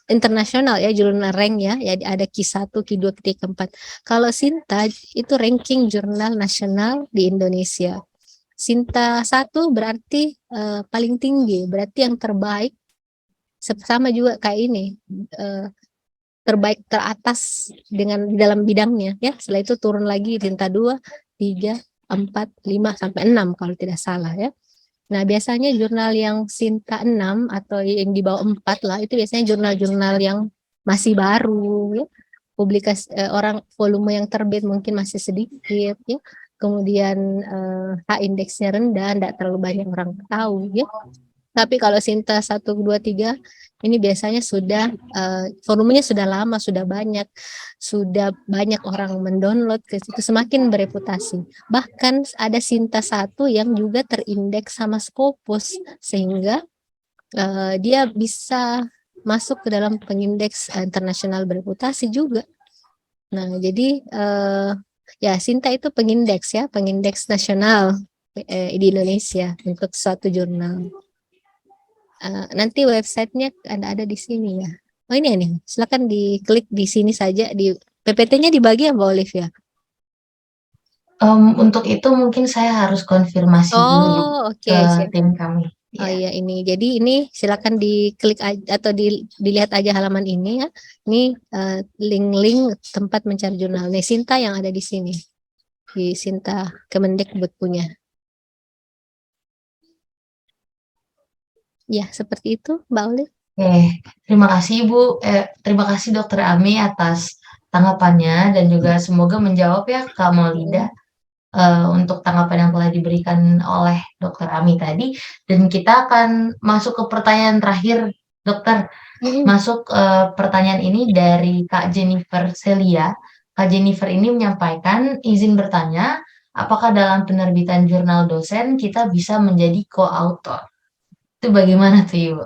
internasional ya jurnal rank ya ada Q1, Q2, Q3, Q4. Kalau Sinta itu ranking jurnal nasional di Indonesia. Sinta 1 berarti paling tinggi, berarti yang terbaik sama juga kayak ini terbaik teratas dengan di dalam bidangnya ya. Setelah itu turun lagi Sinta 2, 3, 4, 5 sampai 6 kalau tidak salah ya. Nah, biasanya jurnal yang Sinta 6 atau yang di bawah 4 lah, itu biasanya jurnal-jurnal yang masih baru ya. Publikasi orang volume yang terbit mungkin masih sedikit ya. Kemudian H indeksnya rendah, tidak terlalu banyak orang tahu ya. Tapi kalau Sinta 1, 2, 3 ini biasanya sudah volumenya sudah lama, sudah banyak orang mendownload ke situ, semakin bereputasi. Bahkan ada Sinta 1 yang juga terindeks sama Scopus, sehingga dia bisa masuk ke dalam pengindeks internasional bereputasi juga. Nah, jadi ya Sinta itu pengindeks nasional di Indonesia untuk suatu jurnal. Nanti websitenya ada di sini ya. Oh ini nih, silakan diklik di sini saja. Di PPT-nya dibagi ya Mbak Olivia? Untuk itu mungkin saya harus konfirmasi dulu Oh, ke oke, siap. tim kami. Oh Ya. iya ini. Jadi ini silakan diklik aja, atau dilihat aja halaman ini ya. Ini link-link tempat mencari jurnal. Nih Sinta yang ada di sini. Di Sinta Kemendikbud punya. Ya, seperti itu Mbak Olive. Terima kasih Ibu, terima kasih Dokter Ami atas tanggapannya dan juga semoga menjawab ya Kak Maulida untuk tanggapan yang telah diberikan oleh Dokter Ami tadi. Dan kita akan masuk ke pertanyaan terakhir, Dokter. Masuk pertanyaan ini dari Kak Jennifer Celia. Kak Jennifer ini menyampaikan izin bertanya, apakah dalam penerbitan jurnal dosen kita bisa menjadi co-author? Itu bagaimana tuh Ibu?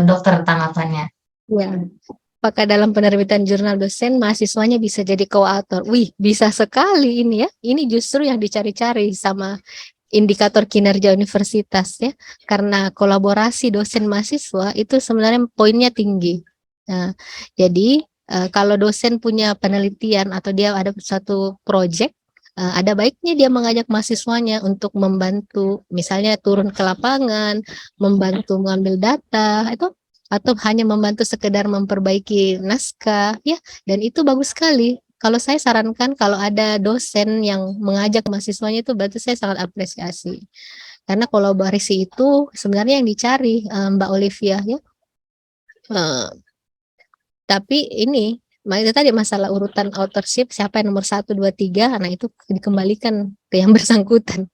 Dokter tanggapannya? Ya. Apakah dalam penerbitan jurnal dosen mahasiswanya bisa jadi co-author? Wih, bisa sekali ini ya. Ini justru yang dicari-cari sama indikator kinerja universitas ya. Karena kolaborasi dosen mahasiswa itu sebenarnya poinnya tinggi. Nah, jadi kalau dosen punya penelitian atau dia ada satu proyek, ada baiknya dia mengajak mahasiswanya untuk membantu, misalnya turun ke lapangan, membantu mengambil data, itu atau hanya membantu sekedar memperbaiki naskah ya, dan itu bagus sekali. Kalau saya sarankan kalau ada dosen yang mengajak mahasiswanya itu berarti saya sangat apresiasi. Karena kolaborasi itu sebenarnya yang dicari Mbak Olivia ya. Tapi ini itu tadi masalah urutan authorship, siapa yang nomor 1, 2, 3, nah itu dikembalikan ke yang bersangkutan.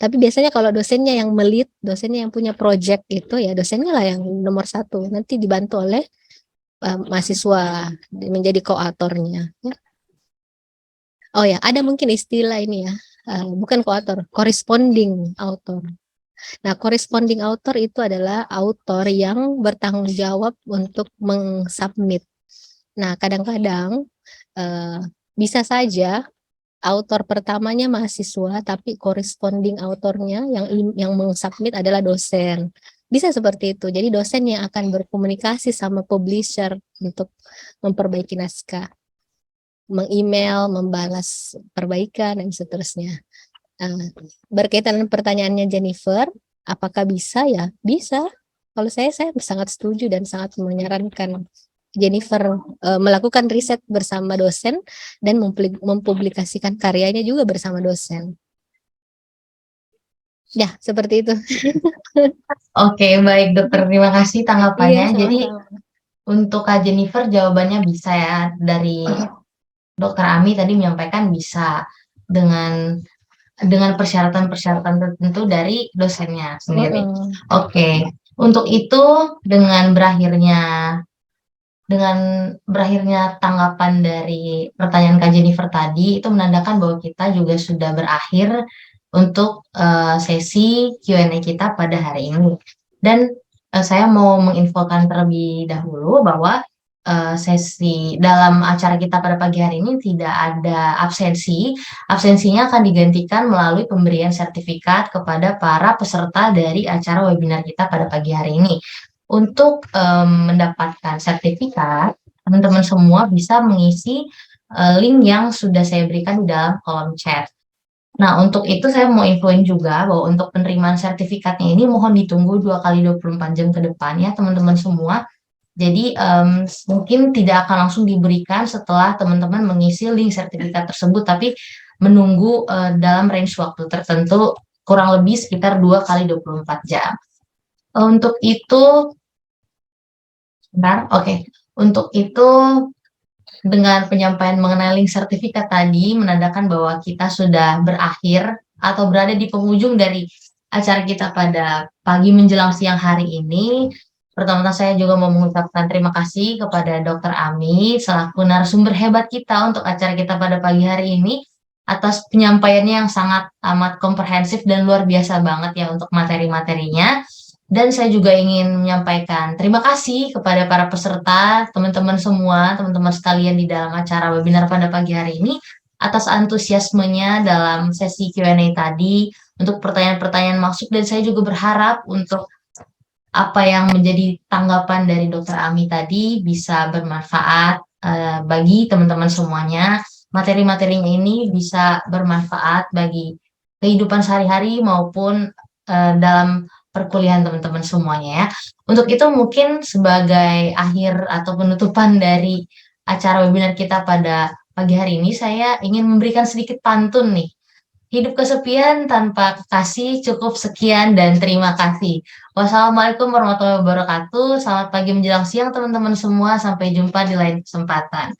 Tapi biasanya kalau dosennya yang melit, dosennya yang punya project itu ya dosennya lah yang nomor 1, nanti dibantu oleh mahasiswa menjadi co-authornya. Oh ya, ada mungkin istilah ini ya, bukan co-author, corresponding author. Nah, corresponding author itu adalah author yang bertanggung jawab untuk mengsubmit. Nah, kadang-kadang bisa saja author pertamanya mahasiswa, tapi corresponding authornya yang mengsubmit adalah dosen. Bisa seperti itu. Jadi dosen yang akan berkomunikasi sama publisher untuk memperbaiki naskah, meng-email, membalas perbaikan, dan seterusnya. Berkaitan dengan pertanyaannya Jennifer, apakah bisa ya? Bisa. Kalau saya sangat setuju dan sangat menyarankan Jennifer melakukan riset bersama dosen dan mempublikasikan karyanya juga bersama dosen. Ya, seperti itu. Oke, baik Dokter. Terima kasih tanggapannya. Iya, Jadi sama-sama. untuk Kak Jennifer jawabannya bisa ya, dari Dokter Ami tadi menyampaikan bisa dengan persyaratan-persyaratan tertentu dari dosennya sendiri. Oke, untuk itu dengan berakhirnya tanggapan dari pertanyaan Kak Jennifer tadi, itu menandakan bahwa kita juga sudah berakhir untuk sesi Q&A kita pada hari ini. Dan saya mau menginfokan terlebih dahulu bahwa sesi dalam acara kita pada pagi hari ini tidak ada absensi. Absensinya akan digantikan melalui pemberian sertifikat kepada para peserta dari acara webinar kita pada pagi hari ini. Untuk mendapatkan sertifikat, teman-teman semua bisa mengisi link yang sudah saya berikan di dalam kolom chat. Nah, untuk itu saya mau infoin juga bahwa untuk penerimaan sertifikatnya ini mohon ditunggu 2 kali 24 jam ke depan ya teman-teman semua. Jadi, mungkin tidak akan langsung diberikan setelah teman-teman mengisi link sertifikat tersebut, tapi menunggu, dalam range waktu tertentu kurang lebih sekitar 2 kali 24 jam. Untuk itu sebentar, oke. Untuk itu dengan penyampaian mengenai link sertifikat tadi menandakan bahwa kita sudah berakhir atau berada di penghujung dari acara kita pada pagi menjelang siang hari ini. Pertama-tama saya juga mau mengucapkan terima kasih kepada Dokter Ami selaku narasumber hebat kita untuk acara kita pada pagi hari ini atas penyampaiannya yang sangat amat komprehensif dan luar biasa banget ya untuk materi-materinya. Dan saya juga ingin menyampaikan terima kasih kepada para peserta, teman-teman semua, teman-teman sekalian di dalam acara webinar pada pagi hari ini, atas antusiasmenya dalam sesi Q&A tadi, untuk pertanyaan-pertanyaan masuk, dan saya juga berharap untuk apa yang menjadi tanggapan dari Dokter Ami tadi bisa bermanfaat bagi teman-teman semuanya. Materi-materinya ini bisa bermanfaat bagi kehidupan sehari-hari maupun dalam perkuliahan teman-teman semuanya ya. Untuk itu mungkin sebagai akhir atau penutupan dari acara webinar kita pada pagi hari ini, saya ingin memberikan sedikit pantun nih. Hidup kesepian tanpa kekasih, cukup sekian dan terima kasih. Wassalamualaikum warahmatullahi wabarakatuh. Selamat pagi menjelang siang teman-teman semua. Sampai jumpa di lain kesempatan.